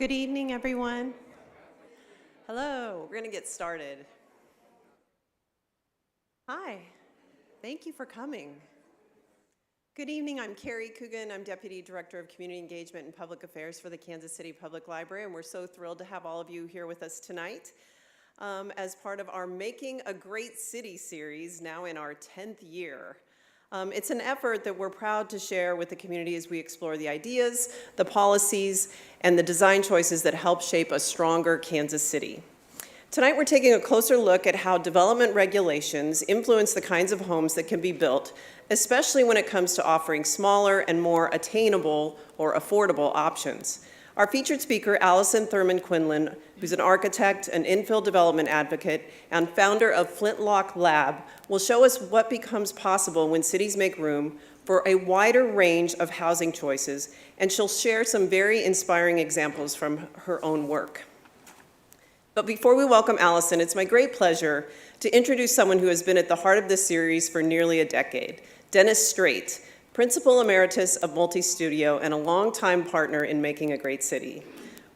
Good evening, everyone. Hello, we're going to get started. Hi, thank you for coming. Good evening, I'm Carrie Coogan. I'm Deputy Director of Community Engagement and Public Affairs for the Kansas City Public Library, and we're so thrilled to have all of you here with us tonight as part of our Making a Great City series, now in our 10th year. It's an effort that we're proud to share with the community as we explore the ideas, the policies, and the design choices that help shape a stronger Kansas City. Tonight we're taking a closer look at how development regulations influence the kinds of homes that can be built, especially when it comes to offering smaller and more attainable or affordable options. Our featured speaker, Allison Thurmond Quinlan, who's an architect, an infill development advocate, and founder of Flintlock LAB, will show us what becomes possible when cities make room for a wider range of housing choices, and she'll share some very inspiring examples from her own work. But before we welcome Allison, it's my great pleasure to introduce someone who has been at the heart of this series for nearly a decade, Dennis Strait, Principal Emeritus of Multi-Studio and a longtime partner in Making a Great City.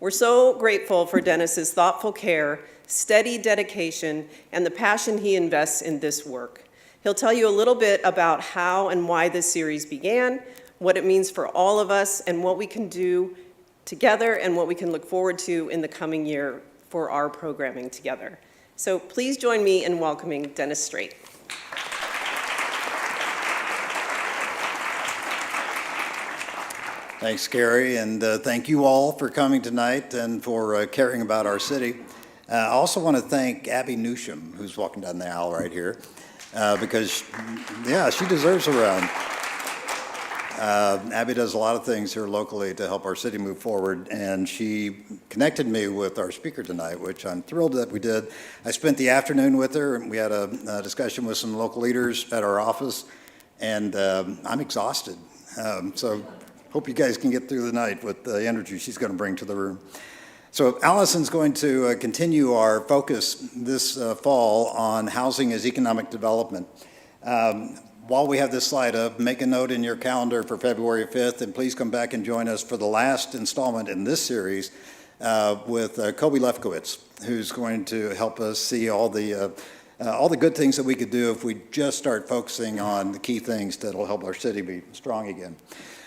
We're so grateful for Dennis's thoughtful care, steady dedication, and the passion he invests in this work. He'll tell you a little bit about how and why this series began, what it means for all of us, and what we can do together and what we can look forward to in the coming year for our programming together. So please join me in welcoming Dennis Strait. Thanks, Carrie, and thank you all for coming tonight and for caring about our city. I also want to thank Abby Newsham, who's walking down the aisle right here, because, yeah, she deserves a round. Abby does a lot of things here locally to help our city move forward, and she connected me with our speaker tonight, which I'm thrilled that we did. I spent the afternoon with her, and we had a discussion with some local leaders at our office, and I'm exhausted. So hope you guys can get through the night with the energy she's going to bring to the room. So Allison's going to continue our focus this fall on housing as economic development. While we have this slide up, make a note in your calendar for February 5th, and please come back and join us for the last installment in this series with Kobe Lefkowitz, who's going to help us see all the good things that we could do if we just start focusing on the key things that'll help our city be strong again.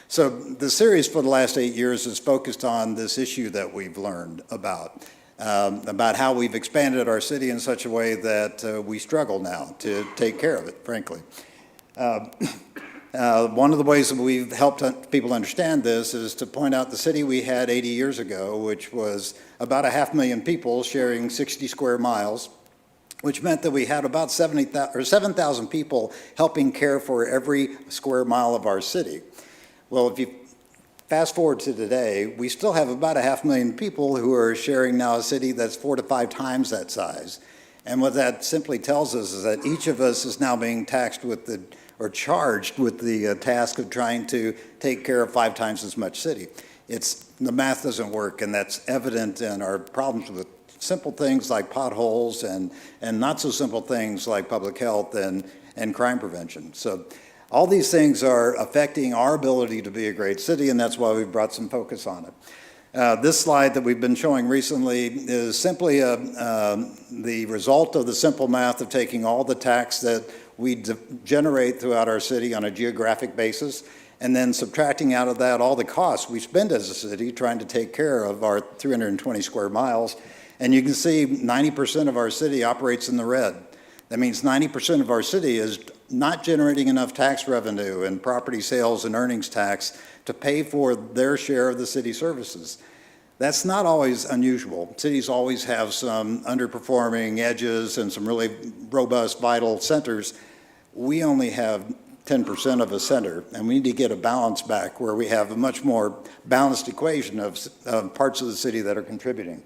So the series for the last 8 years is focused on this issue that we've learned about how we've expanded our city in such a way that we struggle now to take care of it, frankly. One of the ways that we've helped people understand this is to point out the city we had 80 years ago, which was about 500,000 people sharing 60 square miles, which meant that we had about 7,000 people helping care for every square mile of our city. Well, if you fast forward to today, we still have about 500,000 people who are sharing now a city that's 4 to 5 times that size. And what that simply tells us is that each of us is now being charged with the task of trying to take care of 5 times as much city. The math doesn't work, and that's evident in our problems with simple things like potholes and not so simple things like public health and crime prevention. So all these things are affecting our ability to be a great city, and that's why we've brought some focus on it. This slide that we've been showing recently is simply the result of the simple math of taking all the tax that we generate throughout our city on a geographic basis, and then subtracting out of that all the costs we spend as a city trying to take care of our 320 square miles. And you can see 90% of our city operates in the red. That means 90% of our city is not generating enough tax revenue and property sales and earnings tax to pay for their share of the city services. That's not always unusual. Cities always have some underperforming edges and some really robust, vital centers. We only have 10% of a center, and we need to get a balance back where we have a much more balanced equation of parts of the city that are contributing.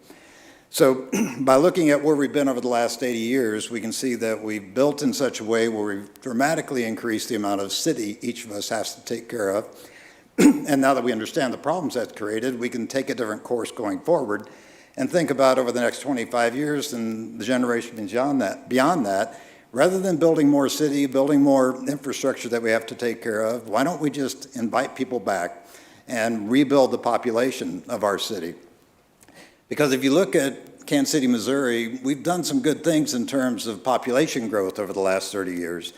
So by looking at where we've been over the last 80 years, we can see that we've built in such a way where we've dramatically increased the amount of city each of us has to take care of. And now that we understand the problems that's created, we can take a different course going forward and think about over the next 25 years and the generation beyond that, rather than building more city, building more infrastructure that we have to take care of, why don't we just invite people back and rebuild the population of our city? Because if you look at Kansas City, Missouri, we've done some good things in terms of population growth over the last 30 years.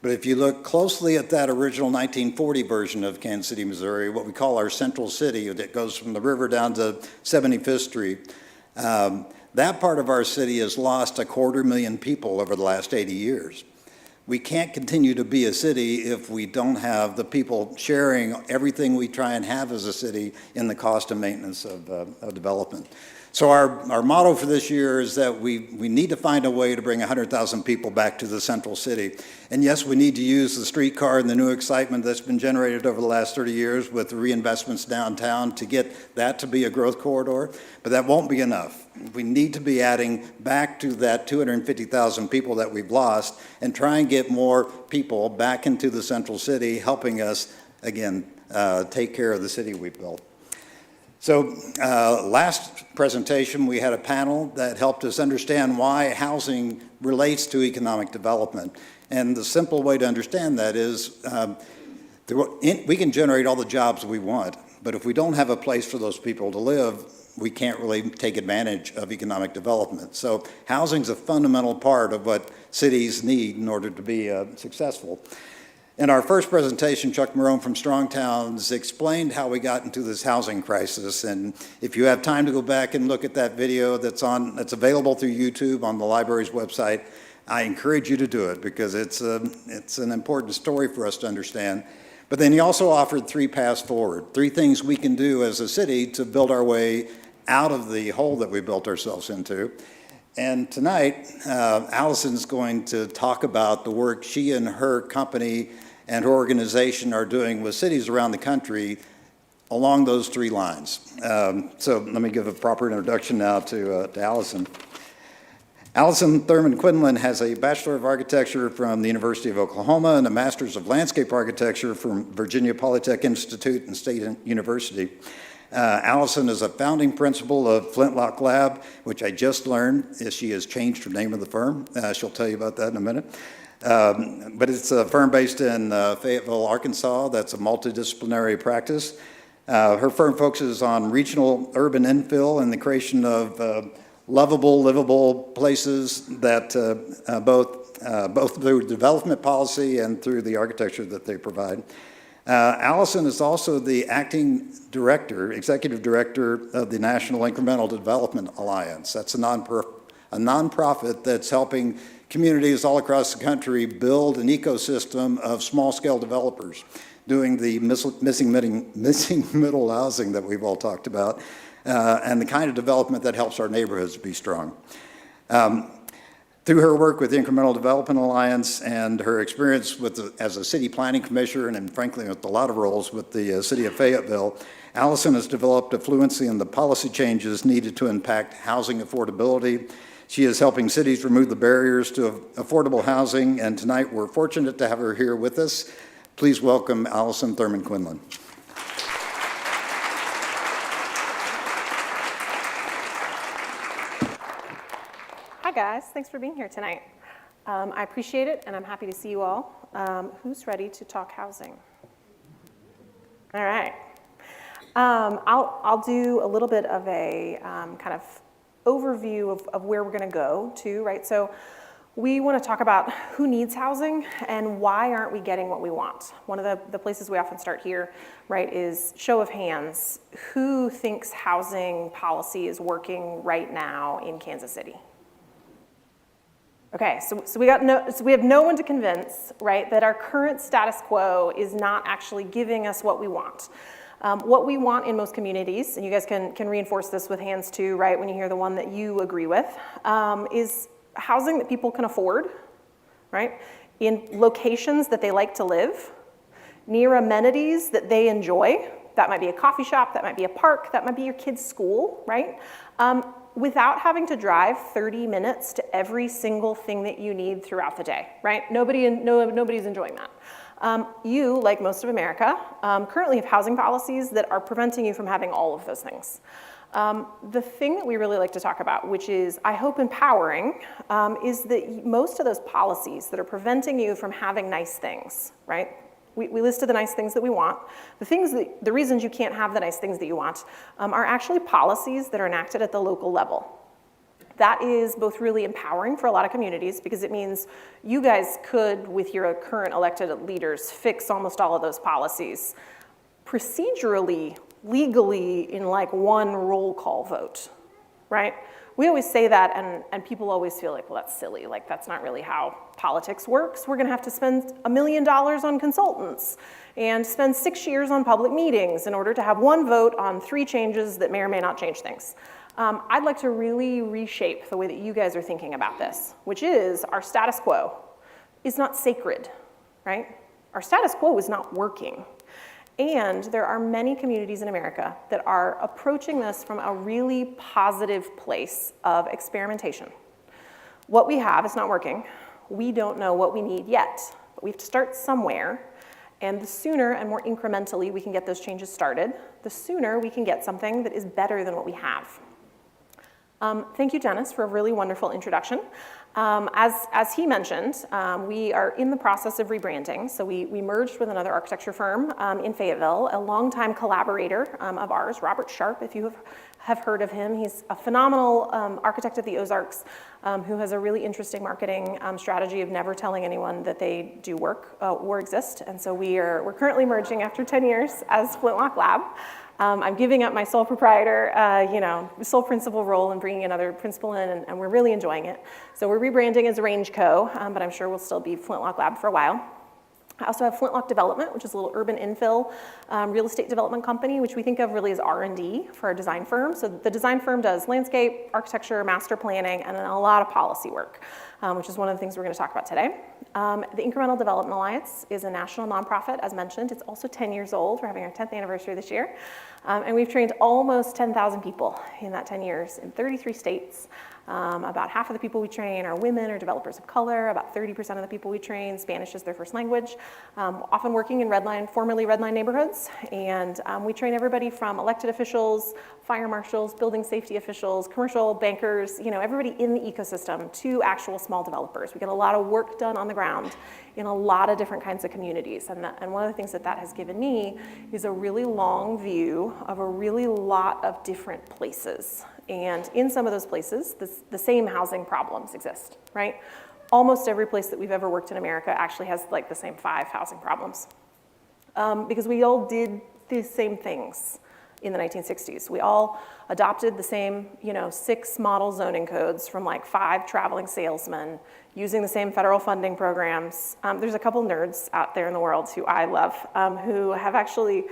But if you look closely at that original 1940 version of Kansas City, Missouri, what we call our central city that goes from the river down to 75th Street, that part of our city has lost 250,000 people over the last 80 years. We can't continue to be a city if we don't have the people sharing everything we try and have as a city in the cost and maintenance of development. So our motto for this year is that we need to find a way to bring 100,000 people back to the central city. And yes, we need to use the streetcar and the new excitement that's been generated over the last 30 years with the reinvestments downtown to get that to be a growth corridor, but that won't be enough. We need to be adding back to that 250,000 people that we've lost and try and get more people back into the central city, helping us, again, take care of the city we've built. So last presentation, we had a panel that helped us understand why housing relates to economic development. And the simple way to understand that is we can generate all the jobs we want, but if we don't have a place for those people to live, we can't really take advantage of economic development. So housing is a fundamental part of what cities need in order to be successful. In our first presentation, Chuck Marone from Strong Towns explained how we got into this housing crisis. And if you have time to go back and look at that video that's available through YouTube on the library's website, I encourage you to do it because it's an important story for us to understand. But then he also offered 3 paths forward, 3 things we can do as a city to build our way out of the hole that we built ourselves into. And tonight, Allison's going to talk about the work she and her company and her organization are doing with cities around the country along those three lines. So let me give a proper introduction now to Allison. Allison Thurmond Quinlan has a Bachelor of Architecture from the University of Oklahoma and a Master's of Landscape Architecture from Virginia Polytech Institute and State University. Allison is a founding principal of Flintlock LAB, which I just learned she has changed her name of the firm. She'll tell you about that in a minute. But it's a firm based in Fayetteville, Arkansas. That's a multidisciplinary practice. Her firm focuses on regional urban infill and the creation of lovable, livable places that both through development policy and through the architecture that they provide. Allison is also the acting director, executive director of the National Incremental Development Alliance. That's a nonprofit that's helping communities all across the country build an ecosystem of small-scale developers, doing the missing middle housing that we've all talked about, and the kind of development that helps our neighborhoods be strong. Through her work with the Incremental Development Alliance and her experience as a city planning commissioner and frankly with a lot of roles with the city of Fayetteville, Allison has developed a fluency in the policy changes needed to impact housing affordability. She is helping cities remove the barriers to affordable housing, and tonight we're fortunate to have her here with us. Please welcome Allison Thurmond Quinlan. Hi guys, thanks for being here tonight. I appreciate it and I'm happy to see you all. Who's ready to talk housing? All right. I'll do a little bit of a kind of overview of where we're going to go to, right? So we want to talk about who needs housing and why aren't we getting what we want. One of the places we often start here, right, is show of hands. Who thinks housing policy is working right now in Kansas City? Okay, so we have no one to convince, right, that our current status quo is not actually giving us what we want. What we want in most communities, and you guys can reinforce this with hands too, right, when you hear the one that you agree with, is housing that people can afford, right, in locations that they like to live, near amenities that they enjoy. That might be a coffee shop, that might be a park, that might be your kid's school, right? Without having to drive 30 minutes to every single thing that you need throughout the day, right? Nobody's enjoying that. You, like most of America, currently have housing policies that are preventing you from having all of those things. The thing that we really like to talk about, which is, I hope, empowering, is that most of those policies that are preventing you from having nice things, right? We listed the nice things that we want. The reasons you can't have the nice things that you want are actually policies that are enacted at the local level. That is both really empowering for a lot of communities because it means you guys could, with your current elected leaders, fix almost all of those policies procedurally, legally, in like one roll call vote, right? We always say that and people always feel like, well, that's silly. Like, that's not really how politics works. We're gonna have to spend $1 million on consultants and spend 6 years on public meetings in order to have one vote on 3 changes that may or may not change things. I'd like to really reshape the way that you guys are thinking about this, which is our status quo is not sacred, right? Our status quo is not working. And there are many communities in America that are approaching this from a really positive place of experimentation. What we have is not working. We don't know what we need yet, but we have to start somewhere. And the sooner and more incrementally we can get those changes started, the sooner we can get something that is better than what we have. Thank you, Dennis, for a really wonderful introduction. As he mentioned, we are in the process of rebranding. So we merged with another architecture firm in Fayetteville, a longtime collaborator of ours, Robert Sharp, if you have heard of him. He's a phenomenal architect at the Ozarks who has a really interesting marketing strategy of never telling anyone that they do work or exist. And so we're currently merging after 10 years as Flintlock LAB. I'm giving up my sole proprietor, sole principal role and bringing another principal in, and we're really enjoying it. So we're rebranding as Range Co., but I'm sure we'll still be Flintlock LAB for a while. I also have Flintlock Development, which is a little urban infill real estate development company, which we think of really as R&D for our design firm. So the design firm does landscape, architecture, master planning, and then a lot of policy work, which is one of the things we're going to talk about today. The Incremental Development Alliance is a national nonprofit, as mentioned. It's also 10 years old. We're having our 10th anniversary this year. And we've trained almost 10,000 people in that 10 years in 33 states. About half of the people we train are women or developers of color. About 30% of the people we train, Spanish is their first language. Often working in formerly red line neighborhoods. And we train everybody from elected officials, fire marshals, building safety officials, commercial bankers, everybody in the ecosystem to actual small developers. We get a lot of work done on the ground in a lot of different kinds of communities. And one of the things that has given me is a really long view of a really lot of different places. And in some of those places, the same housing problems exist, right? Almost every place that we've ever worked in America actually has like the same 5 housing problems. Because we all did the same things in the 1960s. We all adopted the same, 6 model zoning codes from like 5 traveling salesmen using the same federal funding programs. There's a couple nerds out there in the world who I love, who have actually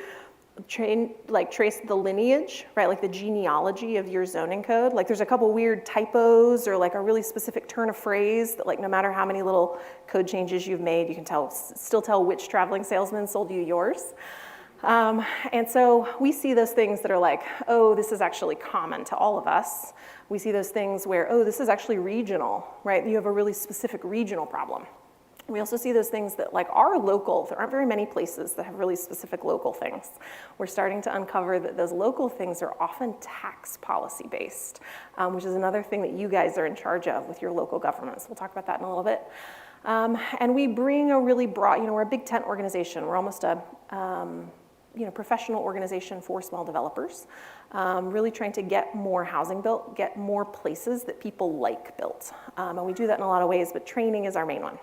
traced the lineage, right? Like the genealogy of your zoning code. Like there's a couple weird typos or like a really specific turn of phrase that like no matter how many little code changes you've made, you can still tell which traveling salesman sold you yours. And so we see those things that are like, oh, this is actually common to all of us. We see those things where, oh, this is actually regional, right? You have a really specific regional problem. We also see those things that like are local. There aren't very many places that have really specific local things. We're starting to uncover that those local things are often tax policy based, which is another thing that you guys are in charge of with your local governments. We'll talk about that in a little bit. And we bring a really broad, we're a big tent organization. We're almost a professional organization for small developers, really trying to get more housing built, get more places that people like built. And we do that in a lot of ways, but training is our main one.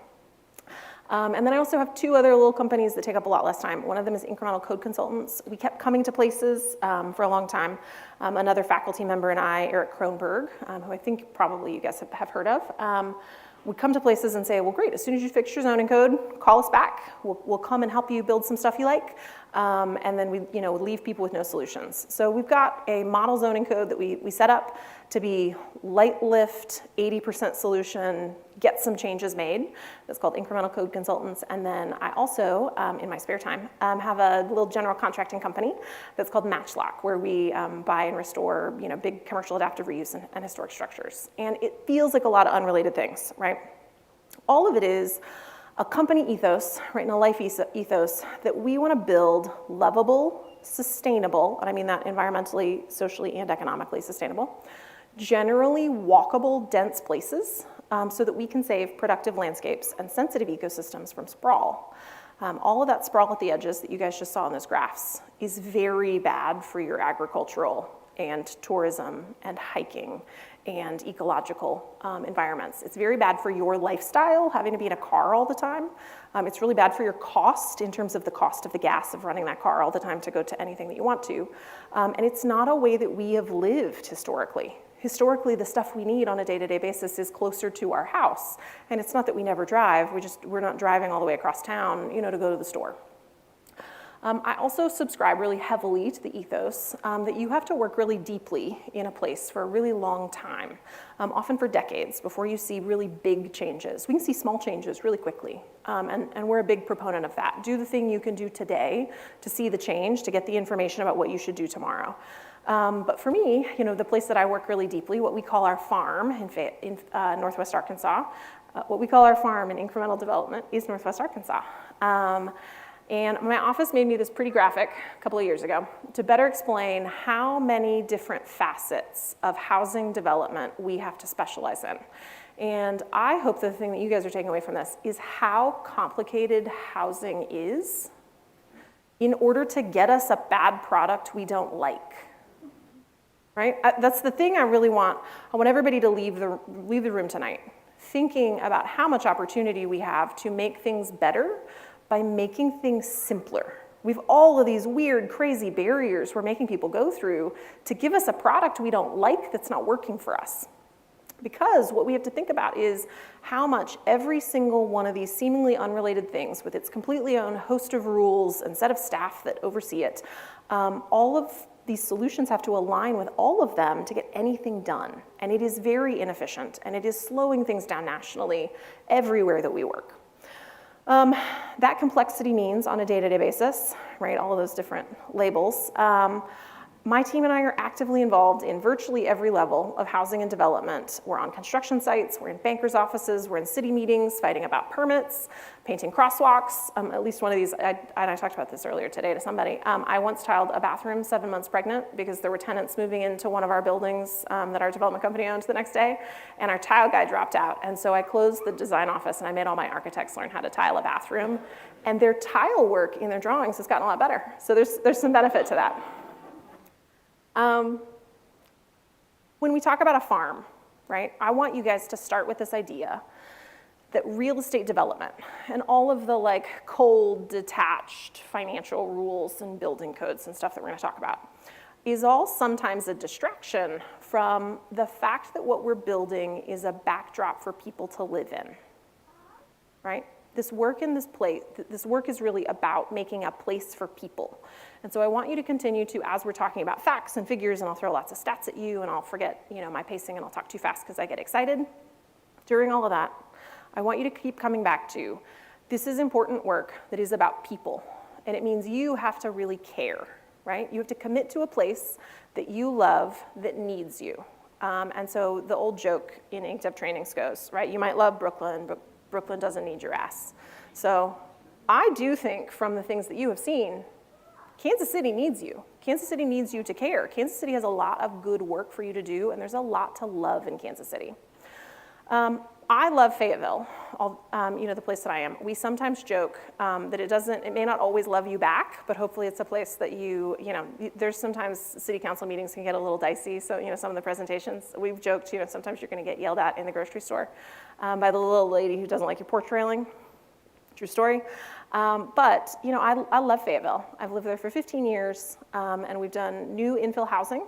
And then I also have 2 other little companies that take up a lot less time. One of them is Incremental Code Consultants. We kept coming to places for a long time. Another faculty member and I, Eric Kronberg, who I think probably you guys have heard of, would come to places and say, well, great, as soon as you fix your zoning code, call us back. We'll come and help you build some stuff you like. And then we leave people with no solutions. So we've got a model zoning code that we set up to be light lift, 80% solution, get some changes made. That's called Incremental Code Consultants. And then I also, in my spare time, have a little general contracting company that's called Matchlock, where we buy and restore big commercial adaptive reuse and historic structures. And it feels like a lot of unrelated things, right? All of it is a company ethos, right, and a life ethos that we want to build lovable, sustainable, and I mean that environmentally, socially, and economically sustainable, generally walkable, dense places so that we can save productive landscapes and sensitive ecosystems from sprawl. All of that sprawl at the edges that you guys just saw in those graphs is very bad for your agricultural and tourism and hiking and ecological environments. It's very bad for your lifestyle, having to be in a car all the time. It's really bad for your cost in terms of the cost of the gas of running that car all the time to go to anything that you want to. And it's not a way that we have lived historically. Historically, the stuff we need on a day-to-day basis is closer to our house. And it's not that we never drive, we're not driving all the way across town, to go to the store. I also subscribe really heavily to the ethos that you have to work really deeply in a place for a really long time, often for decades, before you see really big changes. We can see small changes really quickly, and we're a big proponent of that. Do the thing you can do today to see the change, to get the information about what you should do tomorrow. But for me, the place that I work really deeply, what we call our farm in Northwest Arkansas, what we call our farm in incremental development is Northwest Arkansas. And my office made me this pretty graphic a couple of years ago to better explain how many different facets of housing development we have to specialize in. And I hope the thing that you guys are taking away from this is how complicated housing is in order to get us a bad product we don't like. Right? That's the thing I really want. I want everybody to leave the room tonight thinking about how much opportunity we have to make things better by making things simpler. We've all of these weird, crazy barriers we're making people go through to give us a product we don't like that's not working for us. Because what we have to think about is how much every single one of these seemingly unrelated things, with its completely own host of rules and set of staff that oversee it, all of these solutions have to align with all of them to get anything done. And it is very inefficient, and it is slowing things down nationally everywhere that we work. That complexity means on a day-to-day basis, right, all of those different labels, my team and I are actively involved in virtually every level of housing and development. We're on construction sites, we're in bankers' offices, we're in city meetings, fighting about permits, painting crosswalks. At least one of these, I talked about this earlier today to somebody. I once tiled a bathroom 7 months pregnant because there were tenants moving into one of our buildings that our development company owned the next day, and our tile guy dropped out. And so I closed the design office and I made all my architects learn how to tile a bathroom. And their tile work in their drawings has gotten a lot better. So there's some benefit to that. When we talk about a farm, right, I want you guys to start with this idea that real estate development and all of the like cold, detached financial rules and building codes and stuff that we're going to talk about is all sometimes a distraction from the fact that what we're building is a backdrop for people to live in, right? This work in this place, this work is really about making a place for people. And so I want you to continue to, as we're talking about facts and figures, and I'll throw lots of stats at you, and I'll forget, my pacing, and I'll talk too fast because I get excited. During all of that, I want you to keep coming back to, this is important work that is about people. And it means you have to really care, right? You have to commit to a place that you love that needs you. And so the old joke in Inked Up Trainings goes, right? You might love Brooklyn, but Brooklyn doesn't need your ass. So I do think from the things that you have seen, Kansas City needs you. Kansas City needs you to care. Kansas City has a lot of good work for you to do, and there's a lot to love in Kansas City. I love Fayetteville, the place that I am. We sometimes joke that it may not always love you back, but hopefully it's a place that there's sometimes city council meetings can get a little dicey, so, some of the presentations, we've joked, sometimes you're gonna get yelled at in the grocery store by the little lady who doesn't like your porch railing. True story. But I love Fayetteville. I've lived there for 15 years, and we've done new infill housing.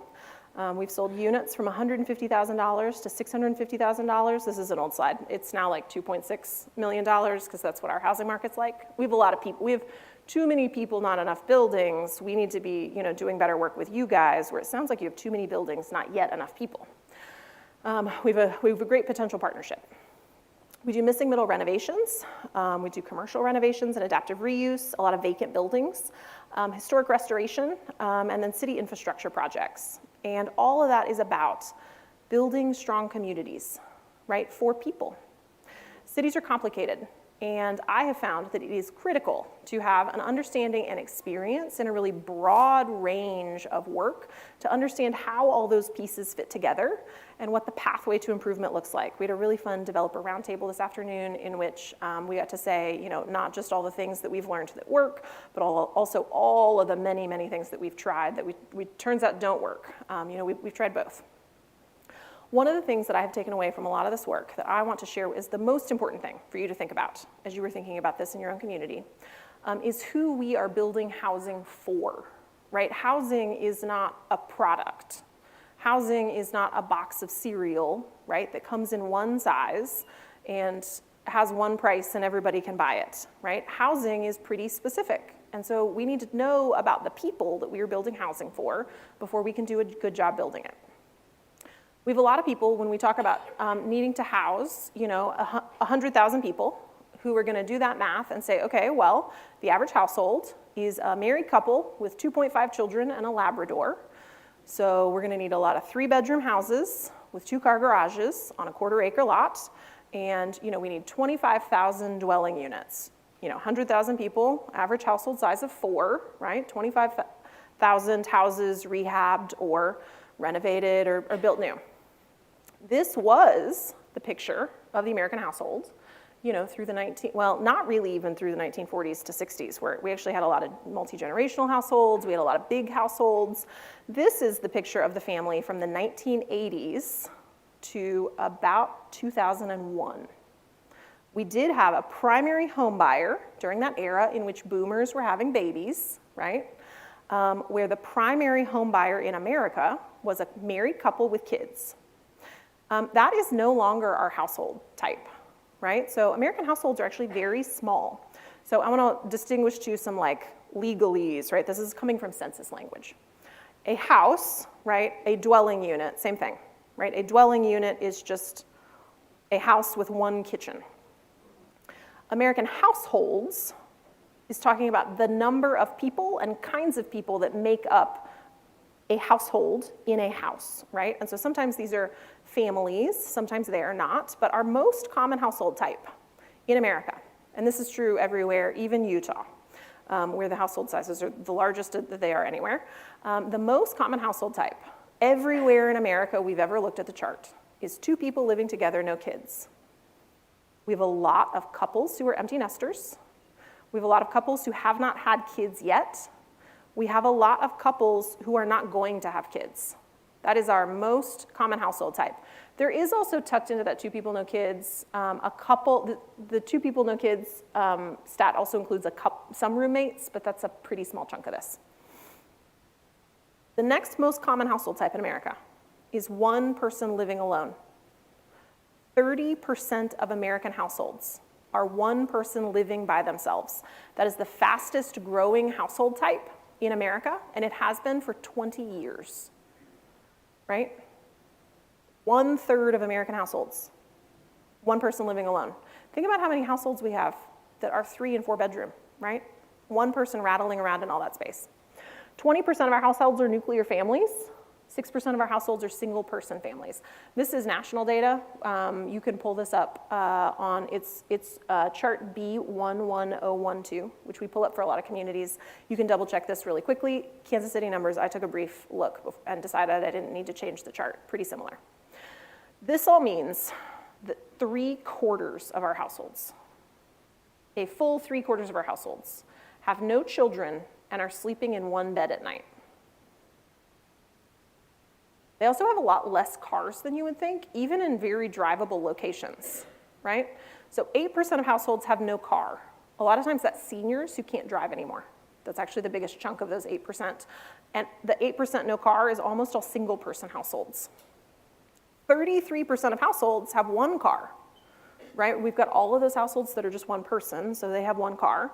We've sold units from $150,000 to $650,000. This is an old slide. It's now like $2.6 million because that's what our housing market's like. We have a lot of people. We have too many people, not enough buildings. We need to be doing better work with you guys, where it sounds like you have too many buildings, not yet enough people. We have a great potential partnership. We do missing middle renovations. We do commercial renovations and adaptive reuse, a lot of vacant buildings, historic restoration, and then city infrastructure projects. And all of that is about building strong communities, right, for people. Cities are complicated, and I have found that it is critical to have an understanding and experience in a really broad range of work to understand how all those pieces fit together and what the pathway to improvement looks like. We had a really fun developer roundtable this afternoon in which we got to say, not just all the things that we've learned that work, but also all of the many, many things that we've tried that we turns out don't work. We've tried both. One of the things that I have taken away from a lot of this work that I want to share is the most important thing for you to think about as you were thinking about this in your own community is who we are building housing for, right? Housing is not a product. Housing is not a box of cereal, right, that comes in one size and has one price and everybody can buy it, right? Housing is pretty specific. And so we need to know about the people that we are building housing for before we can do a good job building it. We have a lot of people, when we talk about needing to house, 100,000 people who are gonna do that math and say, okay, well, the average household is a married couple with 2.5 children and a Labrador. So we're gonna need a lot of 3-bedroom houses with 2-car garages on a 1/4-acre lot. And we need 25,000 dwelling units. 100,000 people, average household size of 4, right? 25,000 houses rehabbed or renovated or built new. This was the picture of the American household, through the not really even through the 1940s to 60s, where we actually had a lot of multi-generational households, we had a lot of big households. This is the picture of the family from the 1980s to about 2001. We did have a primary home buyer during that era in which boomers were having babies, right? Where the primary home buyer in America was a married couple with kids. That is no longer our household type, right? So American households are actually very small. So I want to distinguish to some like legalese, right? This is coming from census language. A house, right, a dwelling unit, same thing, right? A dwelling unit is just a house with one kitchen. American households is talking about the number of people and kinds of people that make up a household in a house, right? And so sometimes these are families, sometimes they are not, but our most common household type in America, and this is true everywhere, even Utah, where the household sizes are the largest that they are anywhere. The most common household type everywhere in America we've ever looked at the chart is 2 people living together, no kids. We have a lot of couples who are empty nesters. We have a lot of couples who have not had kids yet. We have a lot of couples who are not going to have kids. That is our most common household type. There is also tucked into that 2 people, no kids, a couple, the 2 people, no kids stat also includes some roommates, but that's a pretty small chunk of this. The next most common household type in America is 1 person living alone. 30% of American households are 1 person living by themselves. That is the fastest growing household type in America, and it has been for 20 years, right? 1/3 of American households, 1 person living alone. Think about how many households we have that are 3 and 4 bedroom, right? 1 person rattling around in all that space. 20% of our households are nuclear families. 6% of our households are single person families. This is national data. You can pull this up on it's chart B11012, which we pull up for a lot of communities. You can double check this really quickly. Kansas City numbers, I took a brief look and decided I didn't need to change the chart. Pretty similar. This all means that 3/4 of our households, a full 3/4 of our households, have no children and are sleeping in 1 bed at night. They also have a lot less cars than you would think, even in very drivable locations, right? So 8% of households have no car. A lot of times that's seniors who can't drive anymore. That's actually the biggest chunk of those 8%. And the 8% no car is almost all single person households. 33% of households have 1 car, right? We've got all of those households that are just 1 person, so they have 1 car.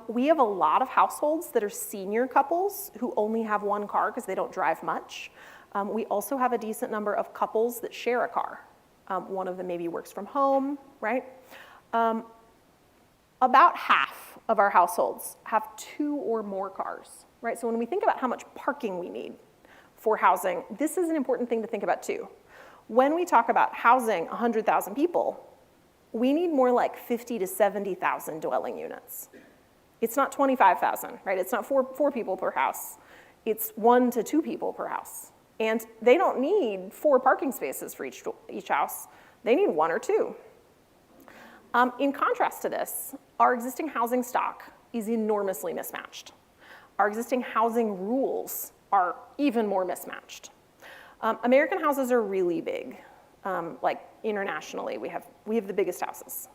We have a lot of households that are senior couples who only have 1 car because they don't drive much. We also have a decent number of couples that share a car. One of them maybe works from home, right? About half of our households have 2 or more cars, right? So when we think about how much parking we need for housing, this is an important thing to think about too. When we talk about housing 100,000 people, we need more like 50 to 70,000 dwelling units. It's not 25,000, right? It's not four people per house. It's 1 to 2 people per house. And they don't need 4 parking spaces for each house. They need 1 or 2. In contrast to this, our existing housing stock is enormously mismatched. Our existing housing rules are even more mismatched. American houses are really big. Like internationally, we have the biggest houses.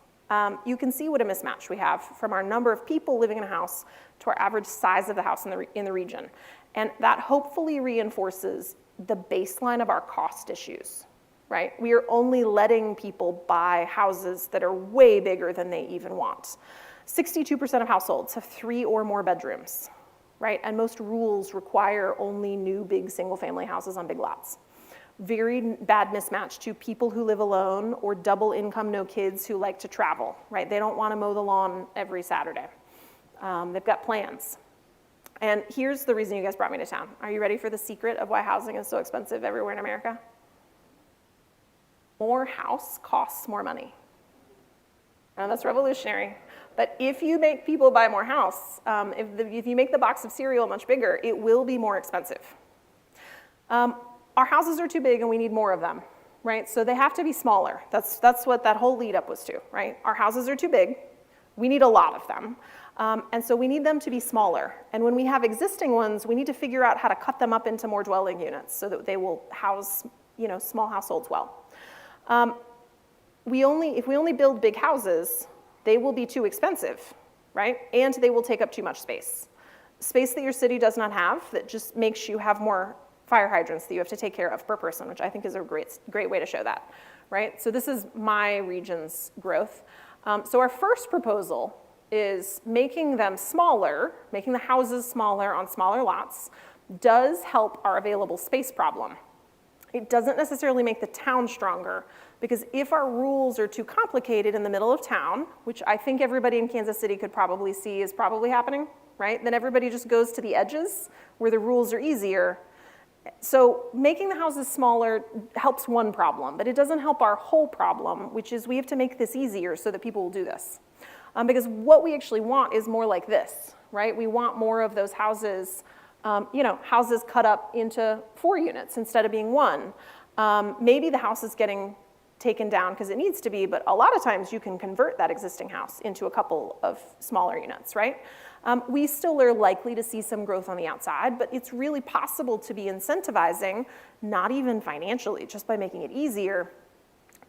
You can see what a mismatch we have from our number of people living in a house to our average size of the house in the region. And that hopefully reinforces the baseline of our cost issues, right? We are only letting people buy houses that are way bigger than they even want. 62% of households have 3 or more bedrooms, right? And most rules require only new big single-family houses on big lots. Very bad mismatch to people who live alone or double income, no kids who like to travel, right? They don't want to mow the lawn every Saturday. They've got plans. And here's the reason you guys brought me to town. Are you ready for the secret of why housing is so expensive everywhere in America? More house costs more money. Now that's revolutionary. But if you make people buy more house, if you make the box of cereal much bigger, it will be more expensive. Our houses are too big and we need more of them, right? So they have to be smaller. That's what that whole lead up was to, right? Our houses are too big. We need a lot of them. And so we need them to be smaller. And when we have existing ones, we need to figure out how to cut them up into more dwelling units so that they will house, small households well. If we only build big houses, they will be too expensive, right? And they will take up too much space. Space that your city does not have that just makes you have more fire hydrants that you have to take care of per person, which I think is a great way to show that, right? So this is my region's growth. So our first proposal is making them smaller, making the houses smaller on smaller lots, does help our available space problem. It doesn't necessarily make the town stronger, because if our rules are too complicated in the middle of town, which I think everybody in Kansas City could probably see is probably happening, right? Then everybody just goes to the edges where the rules are easier. So making the houses smaller helps one problem, but it doesn't help our whole problem, which is we have to make this easier so that people will do this. Because what we actually want is more like this, right? We want more of those houses, houses cut up into 4 units instead of being 1. Maybe the house is getting taken down because it needs to be, but a lot of times you can convert that existing house into a couple of smaller units, right? We still are likely to see some growth on the outside, but it's really possible to be incentivizing, not even financially, just by making it easier,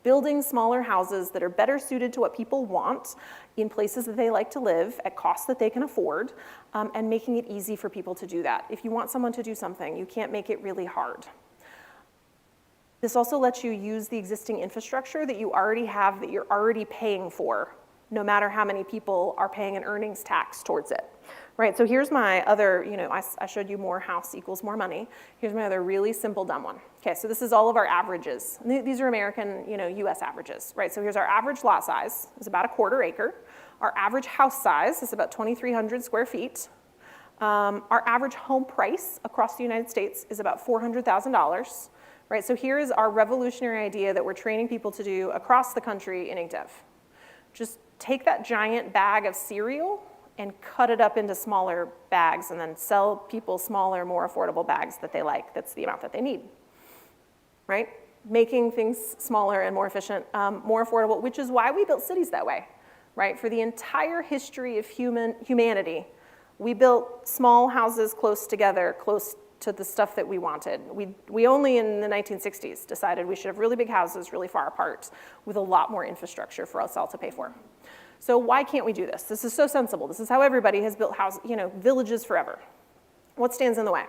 building smaller houses that are better suited to what people want in places that they like to live at costs that they can afford, and making it easy for people to do that. If you want someone to do something, you can't make it really hard. This also lets you use the existing infrastructure that you already have, that you're already paying for, no matter how many people are paying an earnings tax towards it, right? So here's my other, I showed you more house equals more money. Here's my other really simple dumb one. Okay, so this is all of our averages. These are American, US averages, right? So here's our average lot size, is about 1/4 acre. Our average house size is about 2,300 square feet. Our average home price across the United States is about $400,000. Right, so here is our revolutionary idea that we're training people to do across the country in IncDev. Just take that giant bag of cereal and cut it up into smaller bags and then sell people smaller, more affordable bags that they like. That's the amount that they need, right? Making things smaller and more efficient, more affordable, which is why we built cities that way, right? For the entire history of humanity, we built small houses close together, close to the stuff that we wanted. We only in the 1960s decided we should have really big houses really far apart with a lot more infrastructure for us all to pay for. So why can't we do this? This is so sensible. This is how everybody has built villages forever. What stands in the way?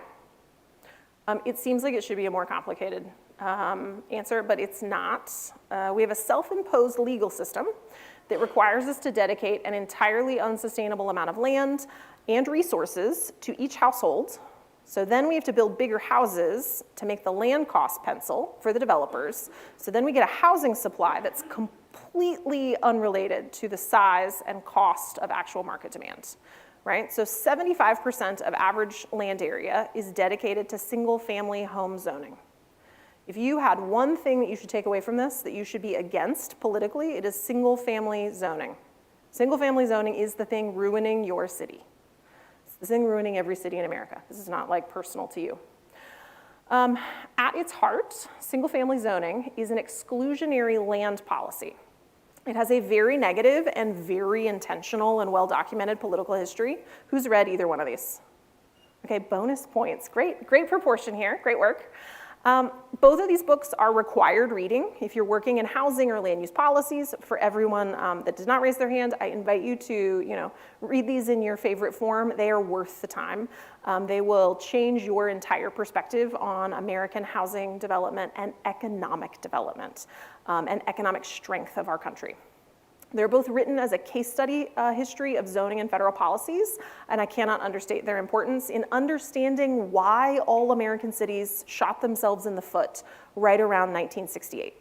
It seems like it should be a more complicated answer, but it's not. We have a self-imposed legal system that requires us to dedicate an entirely unsustainable amount of land and resources to each household. So then we have to build bigger houses to make the land cost pencil for the developers. So then we get a housing supply that's completely unrelated to the size and cost of actual market demand, right? So 75% of average land area is dedicated to single-family home zoning. If you had one thing that you should take away from this, that you should be against politically, it is single-family zoning. Single-family zoning is the thing ruining your city. This thing ruining every city in America. This is not personal to you. At its heart, single-family zoning is an exclusionary land policy. It has a very negative and very intentional and well-documented political history. Who's read either one of these? Okay, bonus points. Great proportion here, great work. Both of these books are required reading. If you're working in housing or land use policies, for everyone that did not raise their hand, I invite you to read these in your favorite form. They are worth the time. They will change your entire perspective on American housing development and economic development and economic strength of our country. They're both written as a case study history of zoning and federal policies, and I cannot understate their importance in understanding why all American cities shot themselves in the foot right around 1968.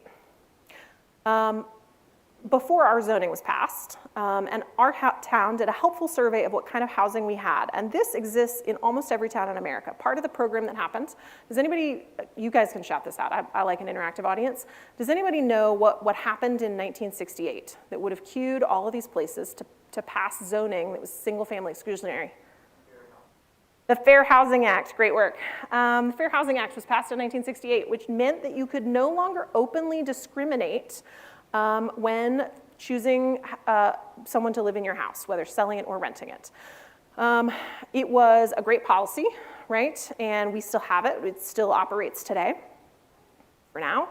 Before our zoning was passed, and our town did a helpful survey of what kind of housing we had, and this exists in almost every town in America. Part of the program that happened, does anybody, you guys can shout this out, I like an interactive audience. Does anybody know what happened in 1968 that would have cued all of these places to pass zoning that was single-family exclusionary? The Fair Housing Act, great work. The Fair Housing Act was passed in 1968, which meant that you could no longer openly discriminate when choosing someone to live in your house, whether selling it or renting it. It was a great policy, right? And we still have it. It still operates today, for now.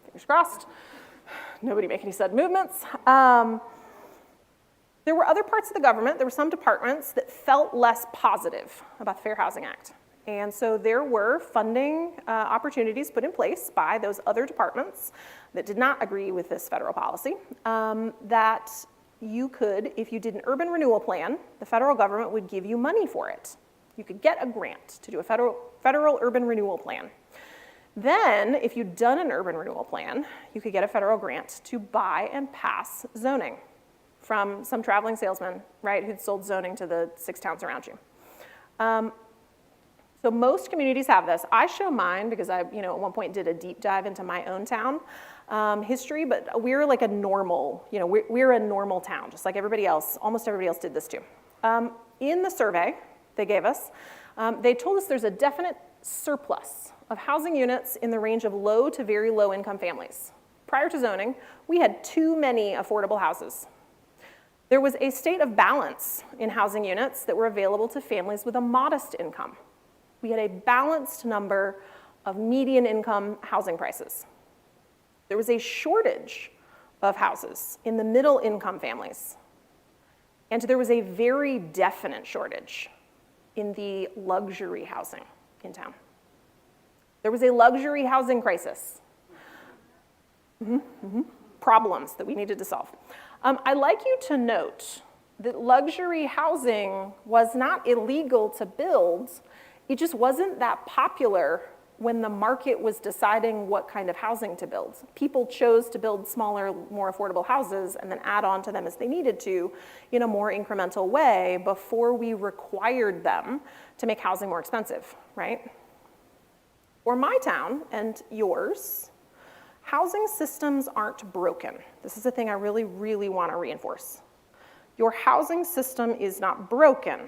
Fingers crossed. Nobody make any sudden movements. There were other parts of the government, there were some departments that felt less positive about the Fair Housing Act. And so there were funding opportunities put in place by those other departments that did not agree with this federal policy, that you could, if you did an urban renewal plan, the federal government would give you money for it. You could get a grant to do a federal urban renewal plan. Then, if you'd done an urban renewal plan, you could get a federal grant to buy and pass zoning from some traveling salesman, right, who'd sold zoning to the 6 towns around you. So most communities have this. I show mine because I, at one point did a deep dive into my own town history, but we're like a normal, we're a normal town, just like everybody else. Almost everybody else did this too. In the survey they gave us, they told us there's a definite surplus of housing units in the range of low to very low income families. Prior to zoning, we had too many affordable houses. There was a state of balance in housing units that were available to families with a modest income. We had a balanced number of median income housing prices. There was a shortage of houses in the middle income families. And there was a very definite shortage in the luxury housing in town. There was a luxury housing crisis. Problems that we needed to solve. I'd like you to note that luxury housing was not illegal to build. It just wasn't that popular when the market was deciding what kind of housing to build. People chose to build smaller, more affordable houses and then add on to them as they needed to in a more incremental way before we required them to make housing more expensive, right? For my town and yours, housing systems aren't broken. This is a thing I really, really want to reinforce. Your housing system is not broken.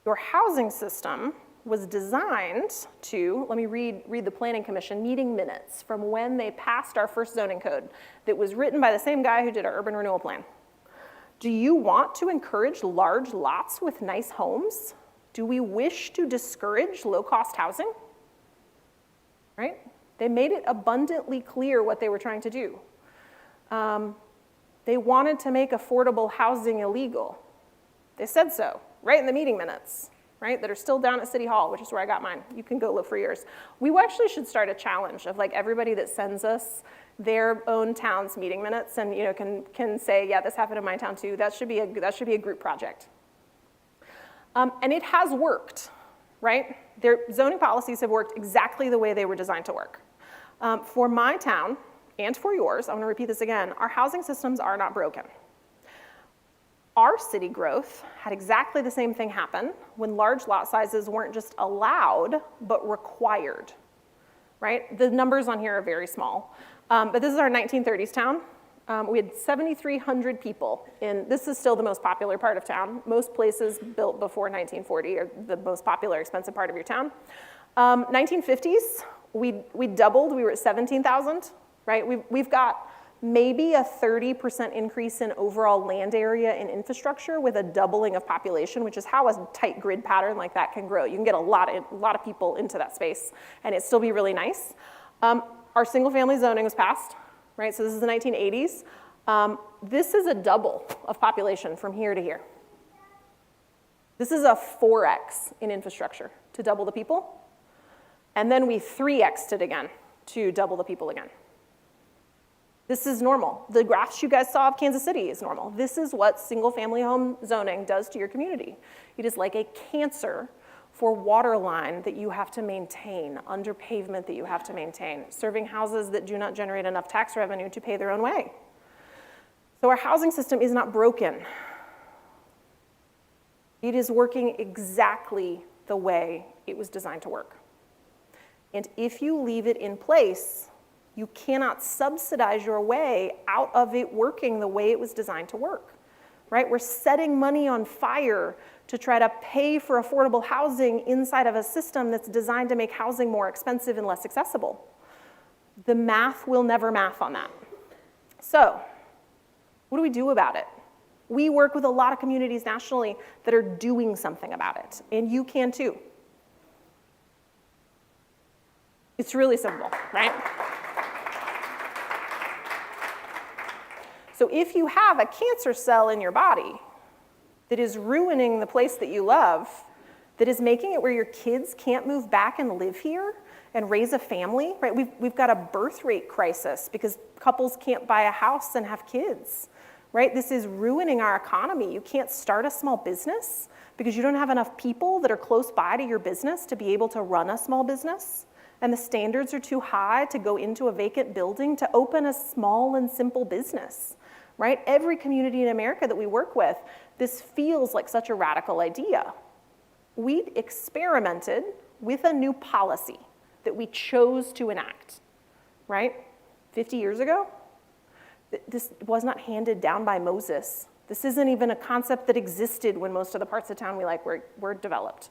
Your housing system was designed to, let me read the Planning Commission meeting minutes from when they passed our first zoning code that was written by the same guy who did our urban renewal plan. Do you want to encourage large lots with nice homes? Do we wish to discourage low-cost housing? Right? They made it abundantly clear what they were trying to do. They wanted to make affordable housing illegal. They said so, right in the meeting minutes, right, that are still down at City Hall, which is where I got mine. You can go look for yours. We actually should start a challenge of like everybody that sends us their own town's meeting minutes and can say, yeah, this happened in my town too. That should be a group project. And it has worked, right? Their zoning policies have worked exactly the way they were designed to work. For my town and for yours, I want to repeat this again, our housing systems are not broken. Our city growth had exactly the same thing happen when large lot sizes weren't just allowed, but required, right? The numbers on here are very small, but this is our 1930s town. We had 7,300 people this is still the most popular part of town. Most places built before 1940 are the most popular, expensive part of your town. 1950s, we doubled, we were at 17,000, right? We've got maybe a 30% increase in overall land area and infrastructure with a doubling of population, which is how a tight grid pattern like that can grow. You can get a lot of people into that space and it still be really nice. Our single family zoning was passed, right? So this is the 1980s. This is a double of population from here to here. This is a 4x in infrastructure to double the people. And then we 3x'd it again to double the people again. This is normal. The graphs you guys saw of Kansas City is normal. This is what single-family home zoning does to your community. It is like a cancer for water line that you have to maintain, under pavement that you have to maintain, serving houses that do not generate enough tax revenue to pay their own way. So our housing system is not broken. It is working exactly the way it was designed to work. And if you leave it in place, you cannot subsidize your way out of it working the way it was designed to work, right? We're setting money on fire to try to pay for affordable housing inside of a system that's designed to make housing more expensive and less accessible. The math will never math on that. So, what do we do about it? We work with a lot of communities nationally that are doing something about it, and you can too. It's really simple, right? So if you have a cancer cell in your body that is ruining the place that you love, that is making it where your kids can't move back and live here and raise a family, right? We've got a birth rate crisis because couples can't buy a house and have kids, right? This is ruining our economy. You can't start a small business because you don't have enough people that are close by to your business to be able to run a small business. And the standards are too high to go into a vacant building to open a small and simple business, right? Every community in America that we work with, this feels like such a radical idea. We experimented with a new policy that we chose to enact, right? 50 years ago, this was not handed down by Moses. This isn't even a concept that existed when most of the parts of town we like were developed.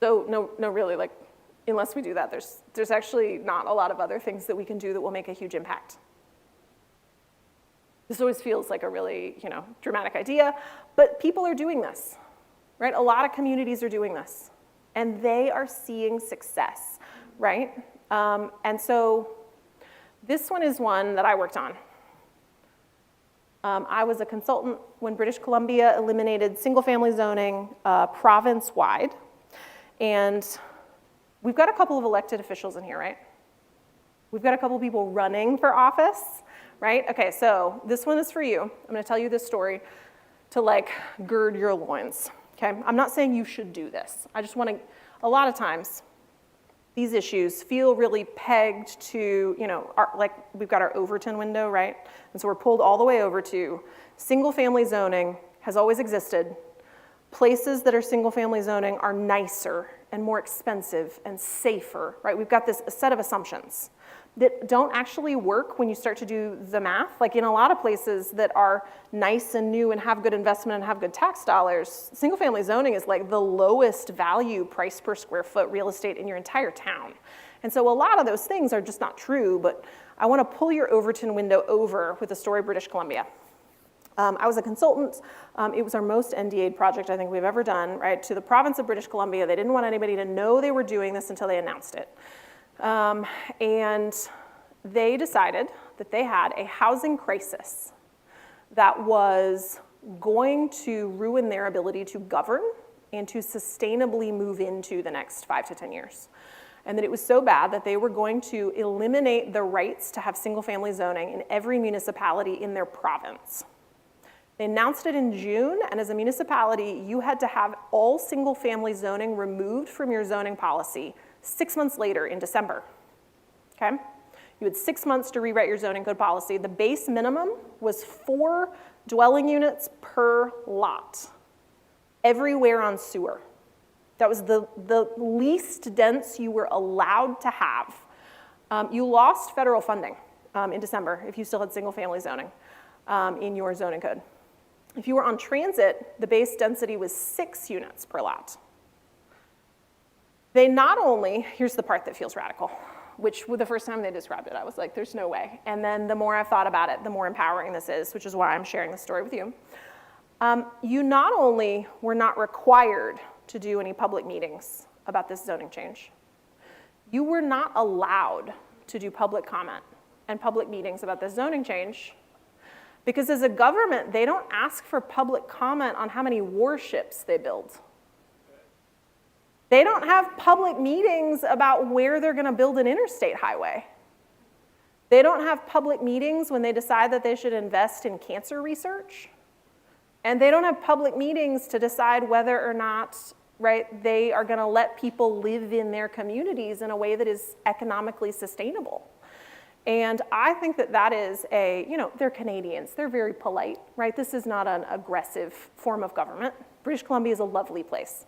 So no, really, like, unless we do that, there's actually not a lot of other things that we can do that will make a huge impact. This always feels like a really, dramatic idea, but people are doing this, right? A lot of communities are doing this, and they are seeing success, right? And so this one is one that I worked on. I was a consultant when British Columbia eliminated single-family zoning province-wide, and we've got a couple of elected officials in here, right? We've got a couple of people running for office, right? Okay, so this one is for you. I'm gonna tell you this story to gird your loins, okay? I'm not saying you should do this. I just wanna, a lot of times, these issues feel really pegged to, we've got our Overton window, right? And so we're pulled all the way over to single-family zoning has always existed. Places that are single-family zoning are nicer and more expensive and safer, right? We've got this set of assumptions that don't actually work when you start to do the math. Like in a lot of places that are nice and new and have good investment and have good tax dollars, single-family zoning is like the lowest value price per square foot real estate in your entire town. And so a lot of those things are just not true, but I want to pull your Overton window over with the story of British Columbia. I was a consultant. It was our most NDA'd project I think we've ever done, right, to the province of British Columbia. They didn't want anybody to know they were doing this until they announced it. And they decided that they had a housing crisis that was going to ruin their ability to govern and to sustainably move into the next 5 to 10 years. And that it was so bad that they were going to eliminate the rights to have single-family zoning in every municipality in their province. They announced it in June, and as a municipality, you had to have all single-family zoning removed from your zoning policy 6 months later in December, okay? You had 6 months to rewrite your zoning code policy. The base minimum was 4 dwelling units per lot, everywhere on sewer. That was the least dense you were allowed to have. You lost federal funding in December if you still had single-family zoning in your zoning code. If you were on transit, the base density was 6 units per lot. They not only, here's the part that feels radical, which the first time they described it, I was like, there's no way. And then the more I've thought about it, the more empowering this is, which is why I'm sharing this story with you. You not only were not required to do any public meetings about this zoning change, you were not allowed to do public comment and public meetings about this zoning change, because as a government, they don't ask for public comment on how many warships they build. They don't have public meetings about where they're going to build an interstate highway. They don't have public meetings when they decide that they should invest in cancer research. And they don't have public meetings to decide whether or not, right, they are going to let people live in their communities in a way that is economically sustainable. And I think that that is they're Canadians. They're very polite, right? This is not an aggressive form of government. British Columbia is a lovely place.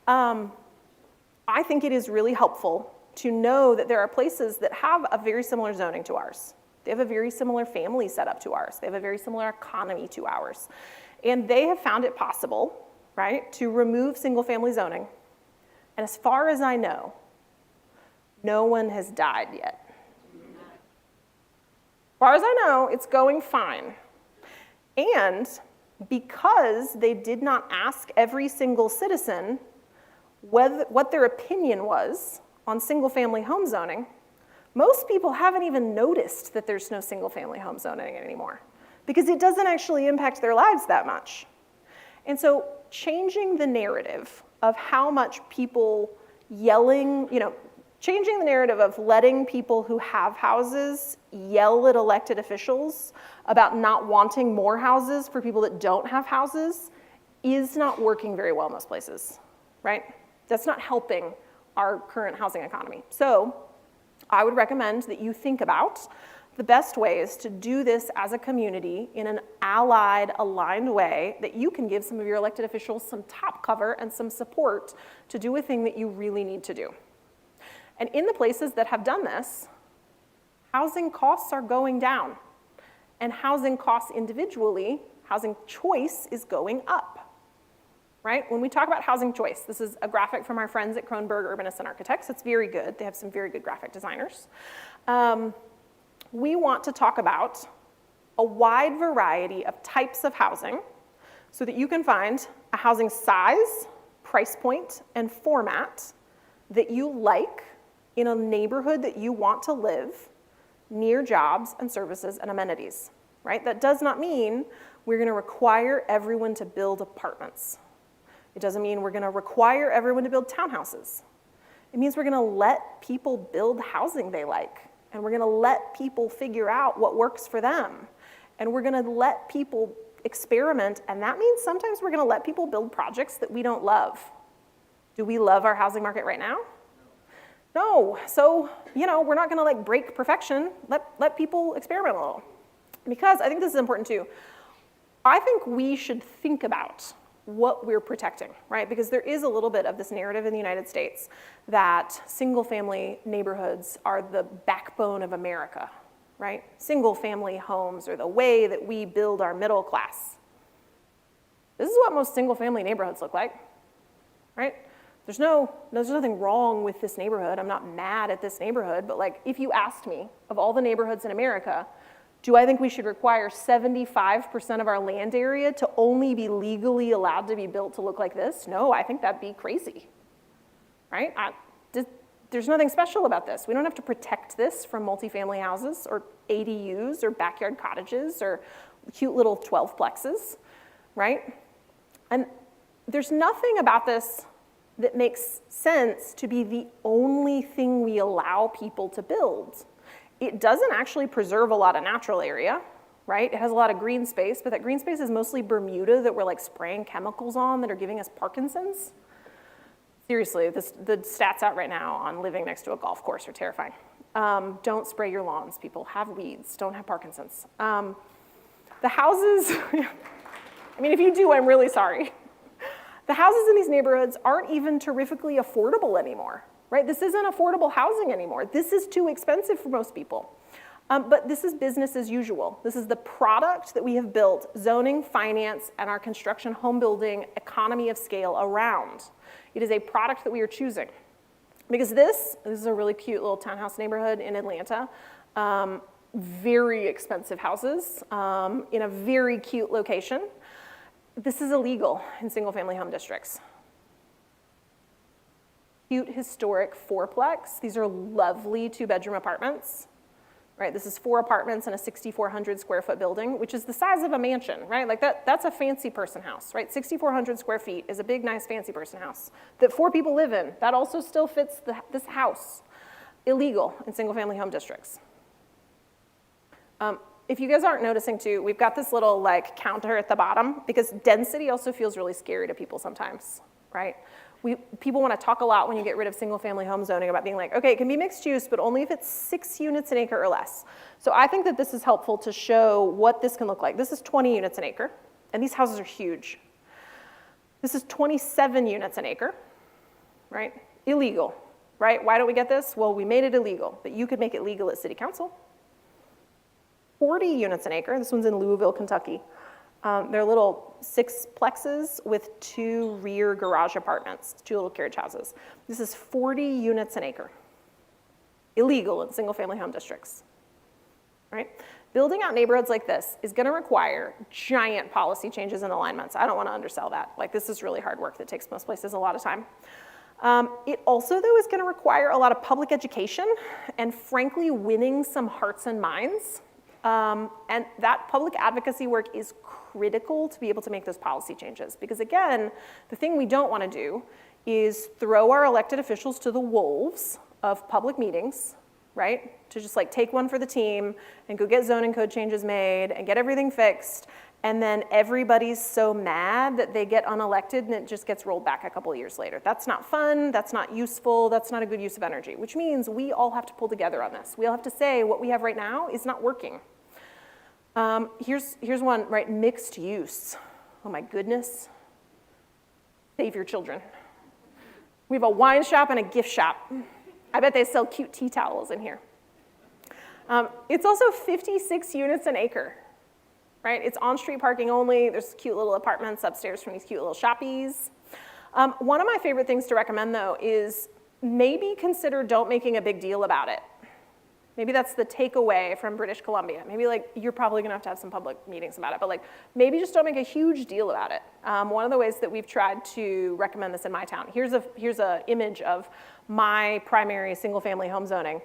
I think it is really helpful to know that there are places that have a very similar zoning to ours. They have a very similar family setup to ours. They have a very similar economy to ours. And they have found it possible, right, to remove single-family zoning. And as far as I know, no one has died yet. As far as I know, it's going fine. And because they did not ask every single citizen what their opinion was on single-family home zoning, most people haven't even noticed that there's no single-family home zoning anymore because it doesn't actually impact their lives that much. And so changing the narrative of how much people yelling, changing the narrative of letting people who have houses yell at elected officials about not wanting more houses for people that don't have houses is not working very well in most places, right? That's not helping our current housing economy. So I would recommend that you think about the best ways to do this as a community in an allied, aligned way that you can give some of your elected officials some top cover and some support to do a thing that you really need to do. And in the places that have done this, housing costs are going down. And housing costs individually, housing choice is going up, right? When we talk about housing choice, this is a graphic from our friends at Kronberg Urbanists and Architects. It's very good. They have some very good graphic designers. We want to talk about a wide variety of types of housing so that you can find a housing size, price point, and format that you like in a neighborhood that you want to live near jobs and services and amenities, right? That does not mean we're going to require everyone to build apartments. It doesn't mean we're going to require everyone to build townhouses. It means we're going to let people build housing they like. And we're going to let people figure out what works for them. And we're going to let people experiment. And that means sometimes we're going to let people build projects that we don't love. Do we love our housing market right now? No. So, we're not going to break perfection. Let people experiment a little. Because I think this is important too. I think we should think about what we're protecting, right? Because there is a little bit of this narrative in the United States that single-family neighborhoods are the backbone of America, right? Single-family homes are the way that we build our middle class. This is what most single-family neighborhoods look like, right? There's nothing wrong with this neighborhood. I'm not mad at this neighborhood, but if you asked me, of all the neighborhoods in America, do I think we should require 75% of our land area to only be legally allowed to be built to look like this? No, I think that'd be crazy, right? There's nothing special about this. We don't have to protect this from multifamily houses or ADUs or backyard cottages or cute little 12-plexes, right? And there's nothing about this that makes sense to be the only thing we allow people to build. It doesn't actually preserve a lot of natural area, right? It has a lot of green space, but that green space is mostly Bermuda that we're spraying chemicals on that are giving us Parkinson's. Seriously, the stats out right now on living next to a golf course are terrifying. Don't spray your lawns, people. Have weeds, don't have Parkinson's. The houses, if you do, I'm really sorry. The houses in these neighborhoods aren't even terrifically affordable anymore. Right? This isn't affordable housing anymore. This is too expensive for most people. But this is business as usual. This is the product that we have built zoning, finance, and our construction, home building, economy of scale around. It is a product that we are choosing. Because this is a really cute little townhouse neighborhood in Atlanta. Very expensive houses in a very cute location. This is illegal in single-family home districts. Cute, historic fourplex. These are lovely two-bedroom apartments, right? This is 4 apartments in a 6,400 square foot building, which is the size of a mansion, right? That's a fancy person house, right? 6,400 square feet is a big, nice, fancy person house that 4 people live in. That also still fits this house. Illegal in single-family home districts. If you guys aren't noticing too, we've got this little counter at the bottom because density also feels really scary to people sometimes, right? People want to talk a lot when you get rid of single-family home zoning about being okay, it can be mixed use, but only if it's 6 units an acre or less. So I think that this is helpful to show what this can look like. This is 20 units an acre, and these houses are huge. This is 27 units an acre, right? Illegal, right? Why don't we get this? Well, we made it illegal, but you could make it legal at city council. 40 units an acre, this one's in Louisville, Kentucky. They're little 6-plexes with 2 rear garage apartments, 2 little carriage houses. This is 40 units an acre. Illegal in single-family home districts, right? Building out neighborhoods like this is gonna require giant policy changes and alignments. I don't wanna undersell that. This is really hard work that takes most places a lot of time. It also, though, is gonna require a lot of public education and, frankly, winning some hearts and minds And that public advocacy work is critical to be able to make those policy changes. Because again, the thing we don't want to do is throw our elected officials to the wolves of public meetings, right? To just like take one for the team and go get zoning code changes made and get everything fixed. And then everybody's so mad that they get unelected and it just gets rolled back a couple of years later. That's not fun, that's not useful, that's not a good use of energy, which means we all have to pull together on this. We all have to say what we have right now is not working. Here's one, right, mixed use. Oh my goodness. Save your children. We have a wine shop and a gift shop. I bet they sell cute tea towels in here. It's also 56 units an acre. Right? It's on-street parking only. There's cute little apartments upstairs from these cute little shoppies. One of my favorite things to recommend, though, is maybe consider don't making a big deal about it. Maybe that's the takeaway from British Columbia. Maybe like you're probably gonna have to have some public meetings about it, but like maybe just don't make a huge deal about it. One of the ways that we've tried to recommend this in my town, here's a image of my primary single-family home zoning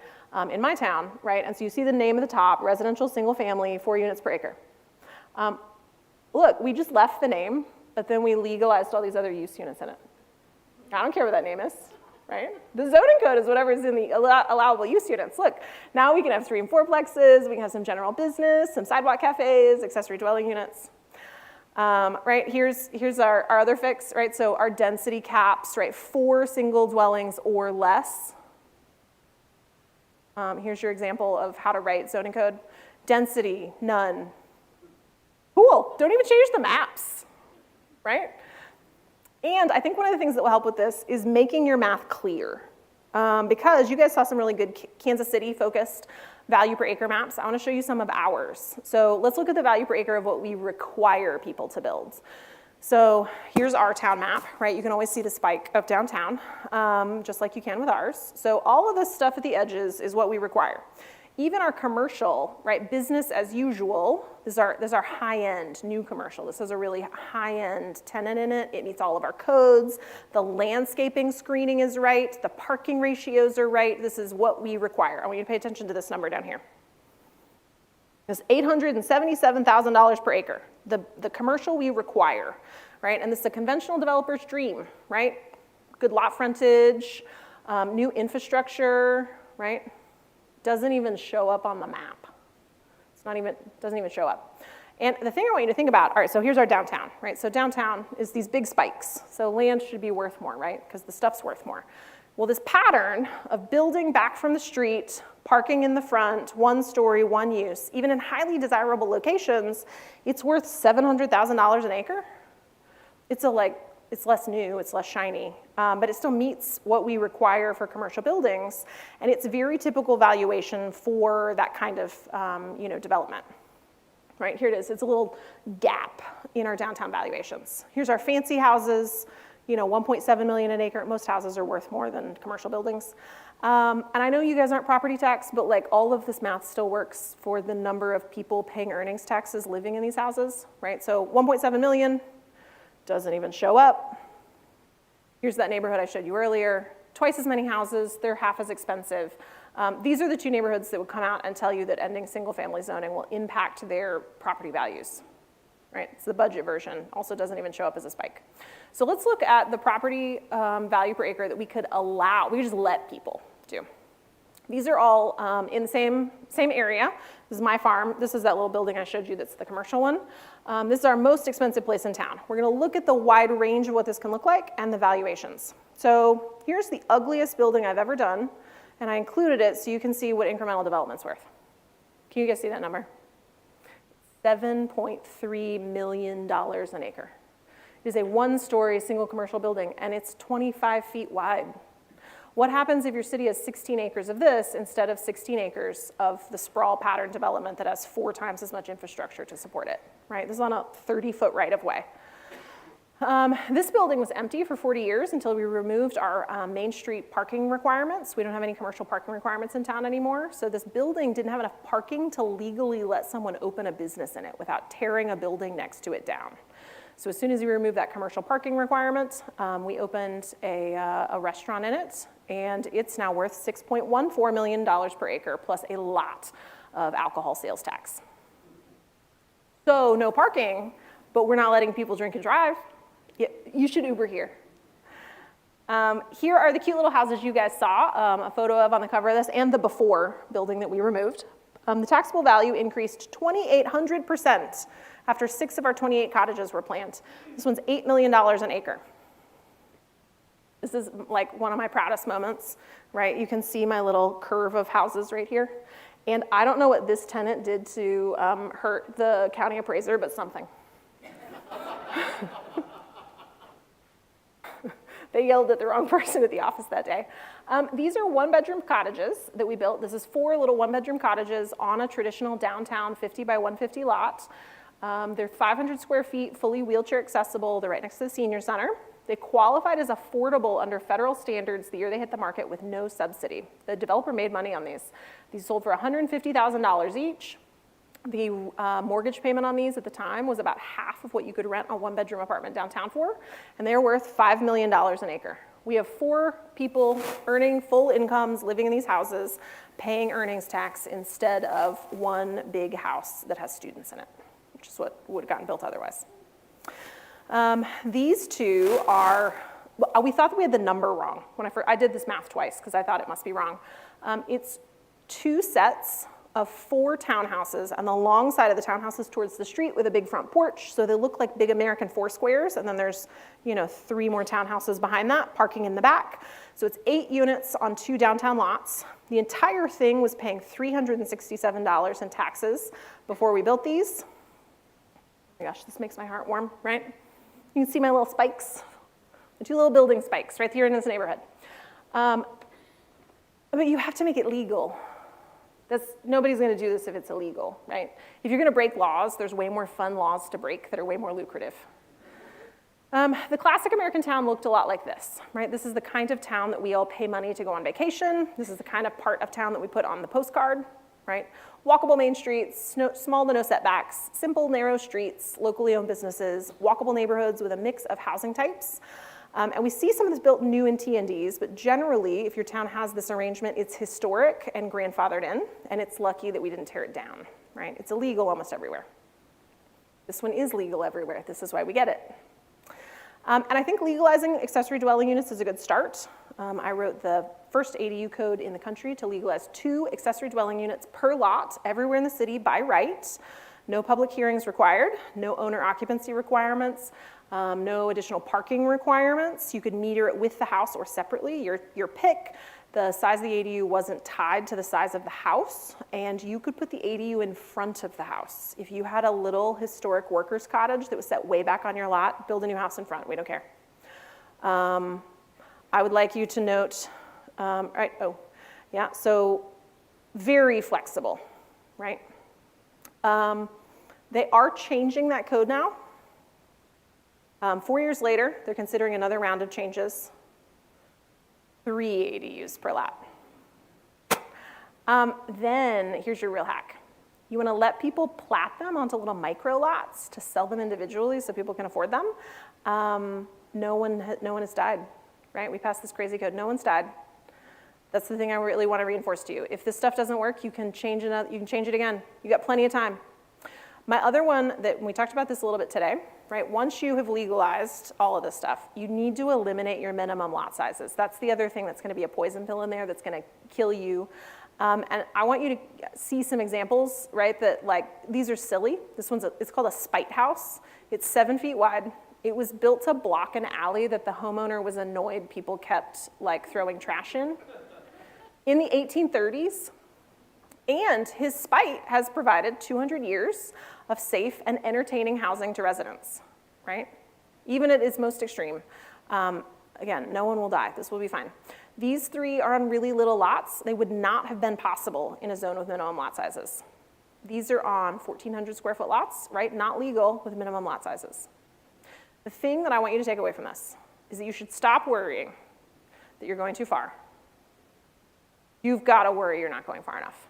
in my town, right? And so you see the name at the top, residential single-family, 4 units per acre. Look, we just left the name, but then we legalized all these other use units in it. I don't care what that name is, right? The zoning code is whatever is in the allowable use units. Look, now we can have 3 and 4 plexes, we can have some general business, some sidewalk cafes, accessory dwelling units. Right, here's our other fix, right? So our density caps, right? 4 single dwellings or less. Here's your example of how to write zoning code. Density, none. Cool, don't even change the maps, right? And I think one of the things that will help with this is making your math clear. Because you guys saw some really good Kansas City focused value per acre maps. I want to show you some of ours. So let's look at the value per acre of what we require people to build. So here's our town map, right? You can always see the spike of downtown, just like you can with ours. So all of this stuff at the edges is what we require. Even our commercial, right, business as usual, this is our high-end new commercial. This has a really high-end tenant in it. It meets all of our codes. The landscaping screening is right. The parking ratios are right. This is what we require. I want you to pay attention to this number down here. It's $877,000 per acre, the commercial we require, right? And this is a conventional developer's dream, right? Good lot frontage, new infrastructure, right? Doesn't even show up on the map. Doesn't even show up. And the thing I want you to think about, all right, so here's our downtown, right? So downtown is these big spikes. So land should be worth more, right? Because the stuff's worth more. Well, this pattern of building back from the street, parking in the front, 1 story, 1 use, even in highly desirable locations, it's worth $700,000 an acre. It's less new, it's less shiny, but it still meets what we require for commercial buildings, and it's very typical valuation for that kind of development. Right, here it is. It's a little gap in our downtown valuations. Here's our fancy houses, 1.7 million an acre. Most houses are worth more than commercial buildings. And I know you guys aren't property tax, but like all of this math still works for the number of people paying earnings taxes living in these houses, right? So 1.7 million. Doesn't even show up. Here's that neighborhood I showed you earlier. Twice as many houses, they're half as expensive. These are the 2 neighborhoods that would come out and tell you that ending single-family zoning will impact their property values, right? It's the budget version, also doesn't even show up as a spike. So let's look at the property value per acre that we could allow, we could just let people do. These are all in the same area. This is my farm. This is that little building I showed you that's the commercial one. This is our most expensive place in town. We're gonna look at the wide range of what this can look like and the valuations. So here's the ugliest building I've ever done, and I included it so you can see what incremental development's worth. Can you guys see that number? $7.3 million an acre. It is a 1-story single commercial building, and it's 25 feet wide. What happens if your city has 16 acres of this instead of 16 acres of the sprawl pattern development that has 4 times as much infrastructure to support it, right? This is on a 30-foot right-of-way. This building was empty for 40 years until we removed our Main Street parking requirements. We don't have any commercial parking requirements in town anymore. So this building didn't have enough parking to legally let someone open a business in it without tearing a building next to it down. So as soon as we removed that commercial parking requirement, we opened a restaurant in it, and it's now worth $6.14 million per acre, plus a lot of alcohol sales tax. So no parking, but we're not letting people drink and drive. Yeah, you should Uber here. Here are the cute little houses you guys saw a photo of on the cover of this, and the before building that we removed. The taxable value increased 2,800% after 6 of our 28 cottages were planned. This one's $8 million an acre. This is like one of my proudest moments, right? You can see my little curve of houses right here. And I don't know what this tenant did to hurt the county appraiser, but something. They yelled at the wrong person at the office that day. These are one-bedroom cottages that we built. This is 4 little one-bedroom cottages on a traditional downtown 50 by 150 lot. They're 500 square feet, fully wheelchair accessible. They're right next to the senior center. They qualified as affordable under federal standards the year they hit the market with no subsidy. The developer made money on these. These sold for $150,000 each. The mortgage payment on these at the time was about half of what you could rent a one-bedroom apartment downtown for, and they're worth $5 million an acre. We have 4 people earning full incomes, living in these houses, paying earnings tax instead of one big house that has students in it, which is what would have gotten built otherwise. These 2 are, we thought that we had the number wrong. When I did this math twice because I thought it must be wrong. It's 2 sets of 4 townhouses, and the long side of the townhouse is towards the street with a big front porch, so they look like big American Foursquares, and then there's 3 more townhouses behind that, parking in the back. So it's 8 units on 2 downtown lots. The entire thing was paying $367 in taxes before we built these. Oh my gosh, this makes my heart warm, right? You can see my little spikes, the 2 little building spikes right here in this neighborhood. But you have to make it legal. Nobody's going to do this if it's illegal, right? If you're going to break laws, there's way more fun laws to break that are way more lucrative. The classic American town looked a lot like this, right? This is the kind of town that we all pay money to go on vacation. This is the kind of part of town that we put on the postcard, right? Walkable main streets, small to no setbacks, simple, narrow streets, locally owned businesses, walkable neighborhoods with a mix of housing types. And we see some of this built new in TNDs, but generally, if your town has this arrangement, it's historic and grandfathered in, and it's lucky that we didn't tear it down, right? It's illegal almost everywhere. This one is legal everywhere. This is why we get it. And I think legalizing accessory dwelling units is a good start. I wrote the first ADU code in the country to legalize 2 accessory dwelling units per lot everywhere in the city by right. No public hearings required, no owner occupancy requirements, no additional parking requirements. You could meter it with the house or separately, your pick. The size of the ADU wasn't tied to the size of the house, and you could put the ADU in front of the house. If you had a little historic workers' cottage that was set way back on your lot, build a new house in front, we don't care. I would like you to note, so very flexible, right? They are changing that code now. 4 years later, they're considering another round of changes. 3 ADUs per lot. Then here's your real hack. You want to let people plat them onto little micro lots to sell them individually so people can afford them. No one has died, right? We passed this crazy code. No one's died. That's the thing I really want to reinforce to you. If this stuff doesn't work, you can change it again. You got plenty of time. My other one that we talked about this a little bit today, right? Once you have legalized all of this stuff, you need to eliminate your minimum lot sizes. That's the other thing that's going to be a poison pill in there that's going to kill you. And I want you to see some examples, right? That these are silly. It's called a spite house. It's 7 feet wide. It was built to block an alley that the homeowner was annoyed people kept throwing trash in the 1830s. And his spite has provided 200 years of safe and entertaining housing to residents, right? Even at its most extreme. Again, no one will die. This will be fine. These 3 are on really little lots. They would not have been possible in a zone with minimum lot sizes. These are on 1,400 square foot lots, right? Not legal with minimum lot sizes. The thing that I want you to take away from this is that you should stop worrying that you're going too far. You've got to worry you're not going far enough.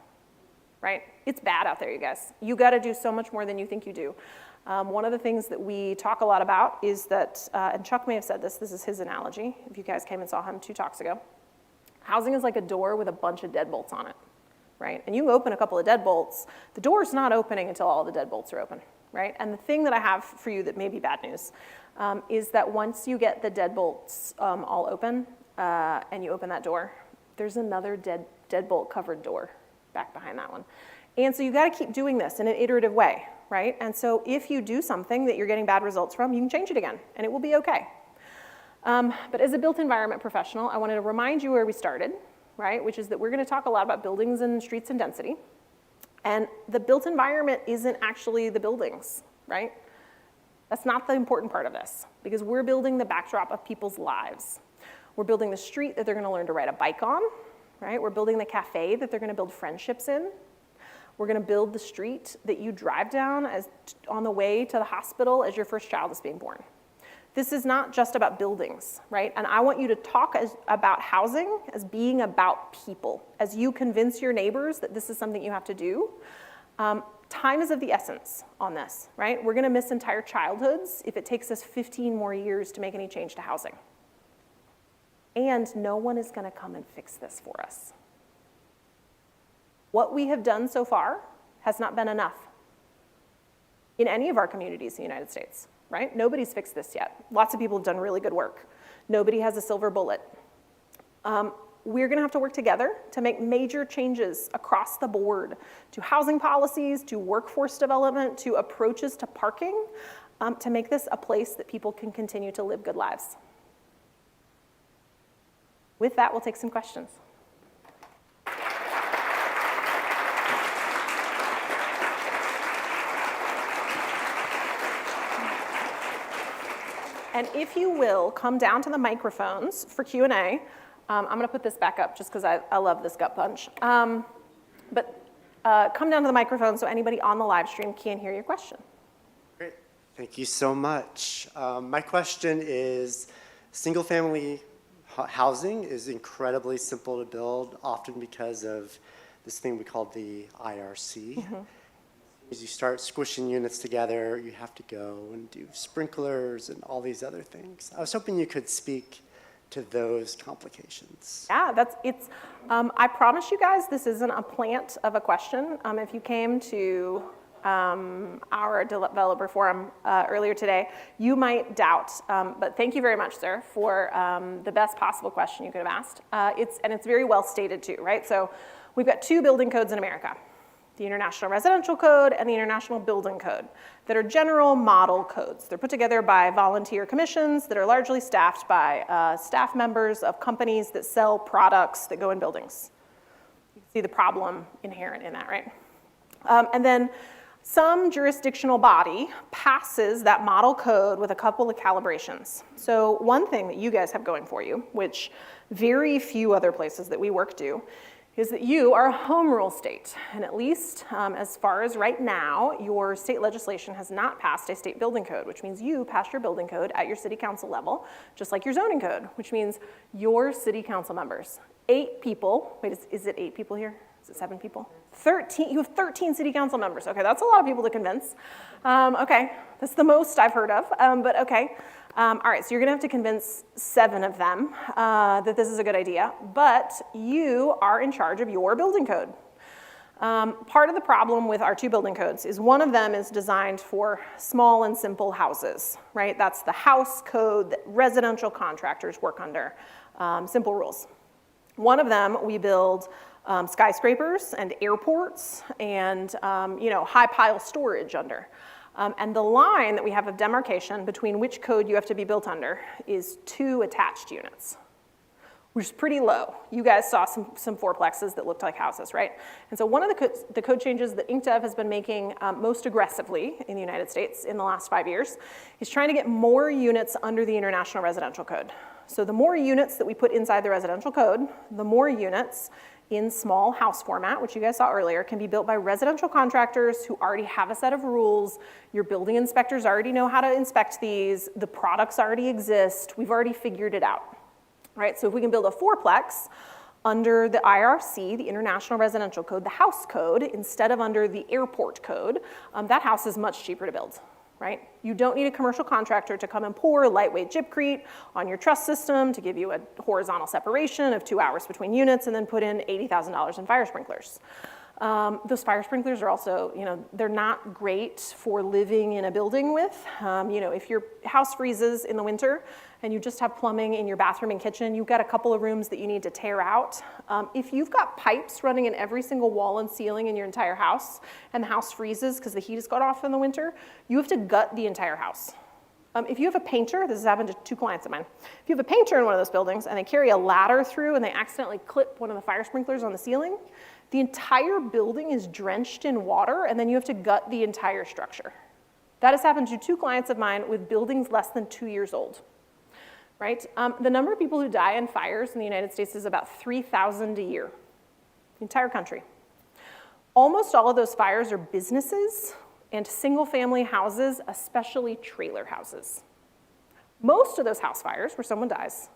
Right? It's bad out there, you guys. You got to do so much more than you think you do. One of the things that we talk a lot about is that, and Chuck may have said this is his analogy, if you guys came and saw him 2 talks ago. Housing is like a door with a bunch of deadbolts on it, right? And you open a couple of deadbolts, the door's not opening until all the deadbolts are open. right? And the thing that I have for you that may be bad news is that once you get the deadbolts all open and you open that door, there's another deadbolt covered door back behind that one. And so you got to keep doing this in an iterative way, right? And so if you do something that you're getting bad results from, you can change it again, and it will be okay. But as a built environment professional, I wanted to remind you where we started, right? Which is that we're going to talk a lot about buildings and streets and density. And the built environment isn't actually the buildings, right? That's not the important part of this, because we're building the backdrop of people's lives. We're building the street that they're going to learn to ride a bike on, right? We're building the cafe that they're going to build friendships in. We're going to build the street that you drive down on the way to the hospital as your first child is being born. This is not just about buildings, right? And I want you to talk about housing as being about people. As you convince your neighbors that this is something you have to do, time is of the essence on this, right? We're going to miss entire childhoods if it takes us 15 more years to make any change to housing. And no one is going to come and fix this for us. What we have done so far has not been enough in any of our communities in the United States, right? Nobody's fixed this yet. Lots of people have done really good work. Nobody has a silver bullet. We're going to have to work together to make major changes across the board to housing policies, to workforce development, to approaches to parking, to make this a place that people can continue to live good lives. With that, we'll take some questions. And if you will, come down to the microphones for Q&A. I'm going to put this back up just because I love this gut punch. But come down to the microphone so anybody on the live stream can hear your question. Great. Thank you so much. My question is, single-family housing is incredibly simple to build, often because of this thing we call the IRC. Mm-hmm. As you start squishing units together, you have to go and do sprinklers and all these other things. I was hoping you could speak to those complications. Yeah, I promise you guys this isn't a plant of a question. If you came to our developer forum earlier today, you might doubt, but thank you very much, sir, for the best possible question you could have asked. It's very well stated too, right? So we've got two building codes in America. The International Residential Code and the International Building Code that are general model codes. They're put together by volunteer commissions that are largely staffed by staff members of companies that sell products that go in buildings. You can see the problem inherent in that, right? And then some jurisdictional body passes that model code with a couple of calibrations. So one thing that you guys have going for you, which very few other places that we work do, is that you are a home rule state. And at least as far as right now, your state legislation has not passed a state building code, which means you passed your building code at your city council level, just like your zoning code, which means your city council members, 8 people, wait, is it 8 people here? Is it 7 people? 13, you have 13 city council members. Okay, that's a lot of people to convince. Okay, that's the most I've heard of, but okay. All right, so you're gonna have to convince 7 of them that this is a good idea, but you are in charge of your building code. Part of the problem with our 2 building codes is one of them is designed for small and simple houses, right? That's the house code that residential contractors work under, simple rules. One of them we build skyscrapers and airports and high pile storage under. And the line that we have of demarcation between which code you have to be built under is 2 attached units, which is pretty low. You guys saw some fourplexes that looked like houses, right? And so one of the code changes that INCDEV has been making most aggressively in the United States in the last 5 years is trying to get more units under the International Residential Code. So the more units that we put inside the residential code, the more units in small house format, which you guys saw earlier, can be built by residential contractors who already have a set of rules. Your building inspectors already know how to inspect these. The products already exist. We've already figured it out, right? So if we can build a fourplex under the IRC, the International Residential Code, the house code, instead of under the airport code, that house is much cheaper to build. Right? You don't need a commercial contractor to come and pour lightweight gypcrete on your truss system to give you a horizontal separation of 2 hours between units and then put in $80,000 in fire sprinklers. Those fire sprinklers are also, they're not great for living in a building with. If your house freezes in the winter and you just have plumbing in your bathroom and kitchen, you've got a couple of rooms that you need to tear out. If you've got pipes running in every single wall and ceiling in your entire house, and the house freezes because the heat has got off in the winter, you have to gut the entire house. If you have a painter, this has happened to 2 clients of mine. If you have a painter in one of those buildings and they carry a ladder through and they accidentally clip one of the fire sprinklers on the ceiling, the entire building is drenched in water, and then you have to gut the entire structure. That has happened to 2 clients of mine with buildings less than 2 years old, right? The number of people who die in fires in the United States is about 3,000 a year, the entire country. Almost all of those fires are businesses and single-family houses, especially trailer houses. Most of those house fires where someone dies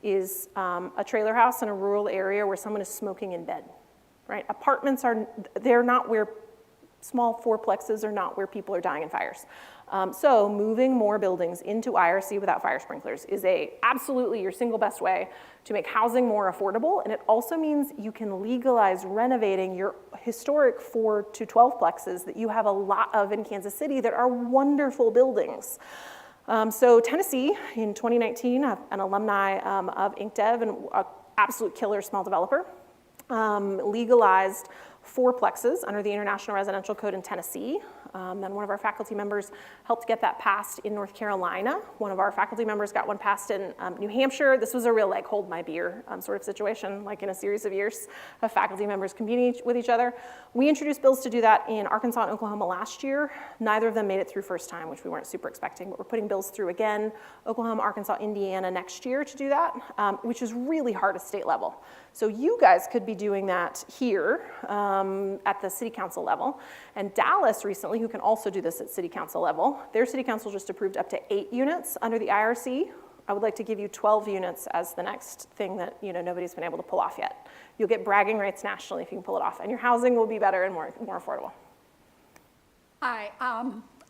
is a trailer house in a rural area where someone is smoking in bed. Right? Apartments they're not where, small fourplexes are not where people are dying in fires. So moving more buildings into IRC without fire sprinklers is absolutely your single best way to make housing more affordable, and it also means you can legalize renovating your historic 4 to 12 plexes that you have a lot of in Kansas City that are wonderful buildings. So Tennessee, in 2019, an alumni of IncDev and an absolute killer small developer, legalized 4 plexes under the International Residential Code in Tennessee. Then one of our faculty members helped get that passed in North Carolina. One of our faculty members got one passed in New Hampshire. This was a real hold my beer sort of situation, like in a series of years of faculty members competing with each other. We introduced bills to do that in Arkansas and Oklahoma last year. Neither of them made it through first time, which we weren't super expecting, but we're putting bills through again, Oklahoma, Arkansas, Indiana next year to do that, which is really hard at state level. So you guys could be doing that here at the city council level. And Dallas recently, who can also do this at city council level, their city council just approved up to 8 units under the IRC. I would like to give you 12 units as the next thing that nobody's been able to pull off yet. You'll get bragging rights nationally if you can pull it off, and your housing will be better and more affordable. Hi,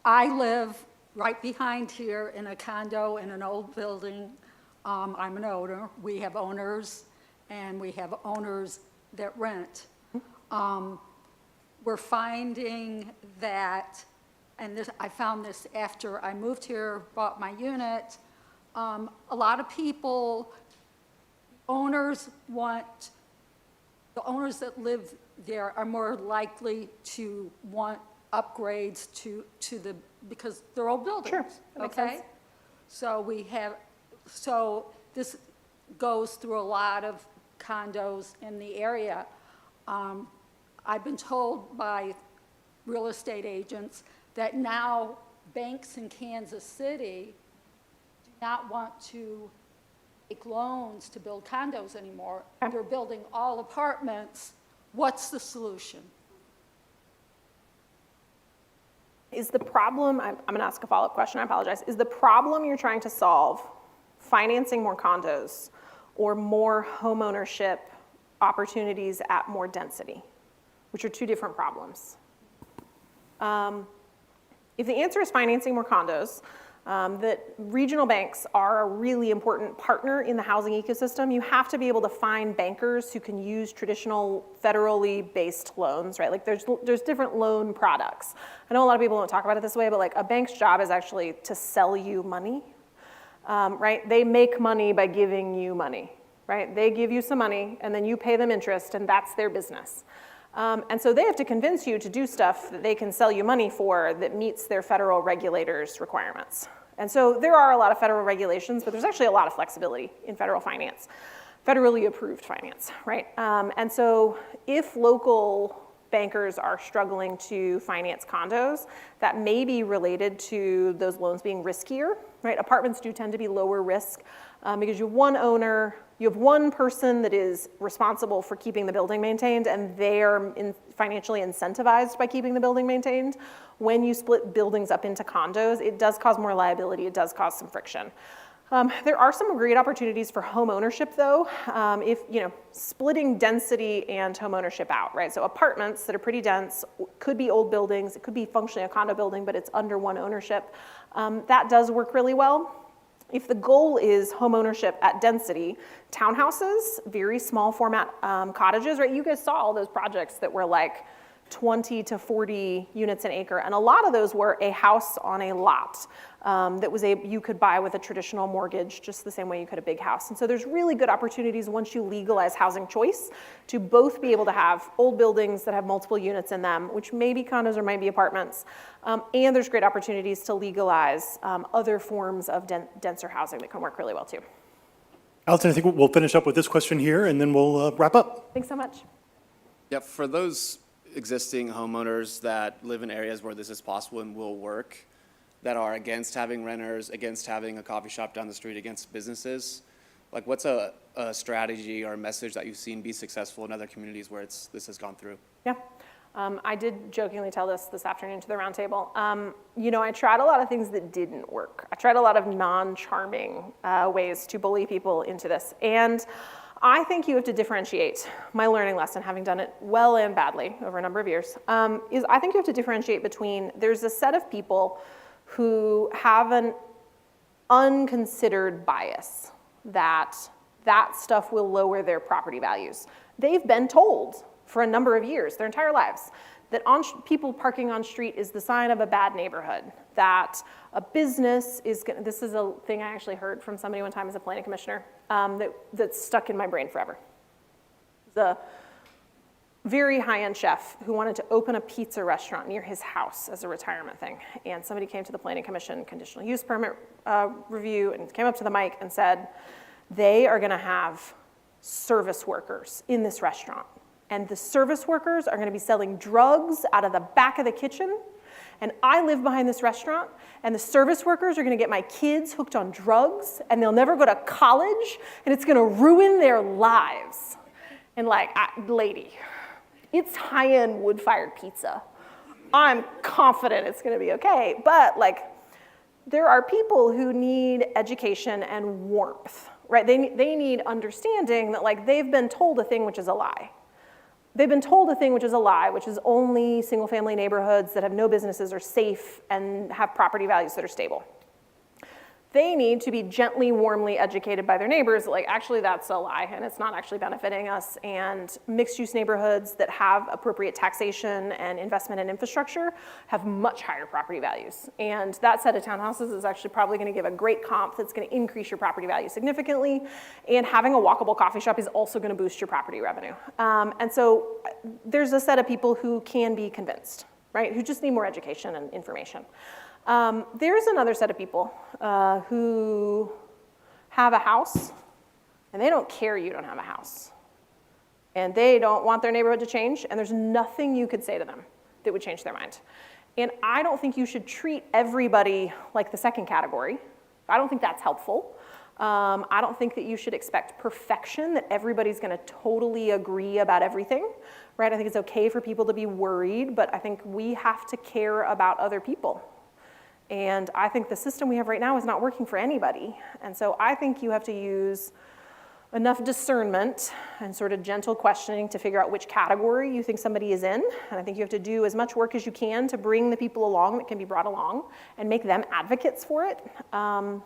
I live right behind here in a condo in an old building. I'm an owner. We have owners, and we have owners that rent. We're finding that, and I found this after I moved here, bought my unit, a lot of people, the owners that live there are more likely to want upgrades because they're old buildings. Sure, that makes sense. So this goes through a lot of condos in the area. I've been told by real estate agents that now banks in Kansas City do not want to take loans to build condos anymore. Okay. They're building all apartments. What's the solution? Is the problem, I'm going to ask a follow-up question, I apologize. Is the problem you're trying to solve financing more condos or more homeownership opportunities at more density, which are 2 different problems? If the answer is financing more condos, that regional banks are a really important partner in the housing ecosystem. You have to be able to find bankers who can use traditional federally based loans, right? Like there's different loan products. I know a lot of people don't talk about it this way, but like a bank's job is actually to sell you money, right? They make money by giving you money, right? They give you some money and then you pay them interest, and that's their business. And so they have to convince you to do stuff that they can sell you money for that meets their federal regulators' requirements. And so there are a lot of federal regulations, but there's actually a lot of flexibility in federal finance, federally approved finance, right? And so if local bankers are struggling to finance condos, that may be related to those loans being riskier, right? Apartments do tend to be lower risk because you have one owner, you have one person that is responsible for keeping the building maintained, and they are financially incentivized by keeping the building maintained. When you split buildings up into condos, it does cause more liability, it does cause some friction. There are some great opportunities for home ownership though, if, splitting density and home ownership out, right? So apartments that are pretty dense, could be old buildings, it could be functionally a condo building, but it's under one ownership. That does work really well. If the goal is homeownership at density, townhouses, very small format cottages, right? You guys saw all those projects that were like 20 to 40 units an acre, and a lot of those were a house on a lot you could buy with a traditional mortgage, just the same way you could a big house. And so there's really good opportunities once you legalize housing choice to both be able to have old buildings that have multiple units in them, which may be condos or might be apartments, and there's great opportunities to legalize other forms of denser housing that can work really well too. Allison, I think we'll finish up with this question here, and then we'll wrap up. Thanks so much. Yeah, for those existing homeowners that live in areas where this is possible and will work, that are against having renters, against having a coffee shop down the street, against businesses, like what's a strategy or a message that you've seen be successful in other communities where this has gone through? Yeah. I did jokingly tell this afternoon to the roundtable. I tried a lot of things that didn't work. I tried a lot of non-charming ways to bully people into this. And I think you have to differentiate. My learning lesson, having done it well and badly over a number of years, is I think you have to differentiate between, there's a set of people who have an unconsidered bias that stuff will lower their property values. They've been told for a number of years, their entire lives, that people parking on street is the sign of a bad neighborhood, that a business is, this is a thing I actually heard from somebody one time as a planning commissioner that stuck in my brain forever. The very high-end chef who wanted to open a pizza restaurant near his house as a retirement thing. And somebody came to the planning commission conditional use permit review and came up to the mic and said, they are gonna have service workers in this restaurant. And the service workers are gonna be selling drugs out of the back of the kitchen. And I live behind this restaurant, and the service workers are gonna get my kids hooked on drugs, and they'll never go to college, and it's gonna ruin their lives. And lady, it's high-end wood-fired pizza. I'm confident it's gonna be okay, but there are people who need education and warmth, right? They need understanding that they've been told a thing which is a lie. They've been told a thing which is a lie, which is only single-family neighborhoods that have no businesses are safe and have property values that are stable. They need to be gently, warmly educated by their neighbors, actually that's a lie and it's not actually benefiting us, and mixed-use neighborhoods that have appropriate taxation and investment in infrastructure have much higher property values. And that set of townhouses is actually probably gonna give a great comp that's gonna increase your property value significantly, and having a walkable coffee shop is also gonna boost your property revenue. And so there's a set of people who can be convinced, right, who just need more education and information. There's another set of people who have a house, and they don't care you don't have a house. And they don't want their neighborhood to change, and there's nothing you could say to them that would change their mind. And I don't think you should treat everybody like the second category. I don't think that's helpful. I don't think that you should expect perfection, that everybody's gonna totally agree about everything, right? I think it's okay for people to be worried, but I think we have to care about other people. And I think the system we have right now is not working for anybody. And so I think you have to use enough discernment and sort of gentle questioning to figure out which category you think somebody is in. And I think you have to do as much work as you can to bring the people along that can be brought along and make them advocates for it. And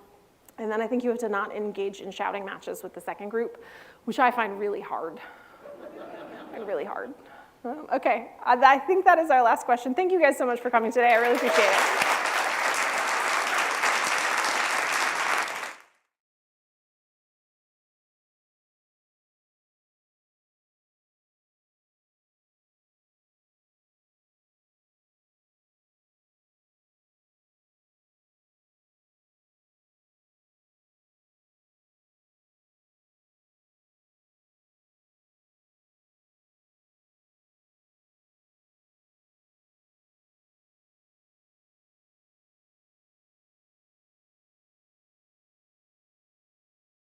then I think you have to not engage in shouting matches with the second group, which I find really hard. Really hard. Okay, I think that is our last question. Thank you guys so much for coming today. I really appreciate it.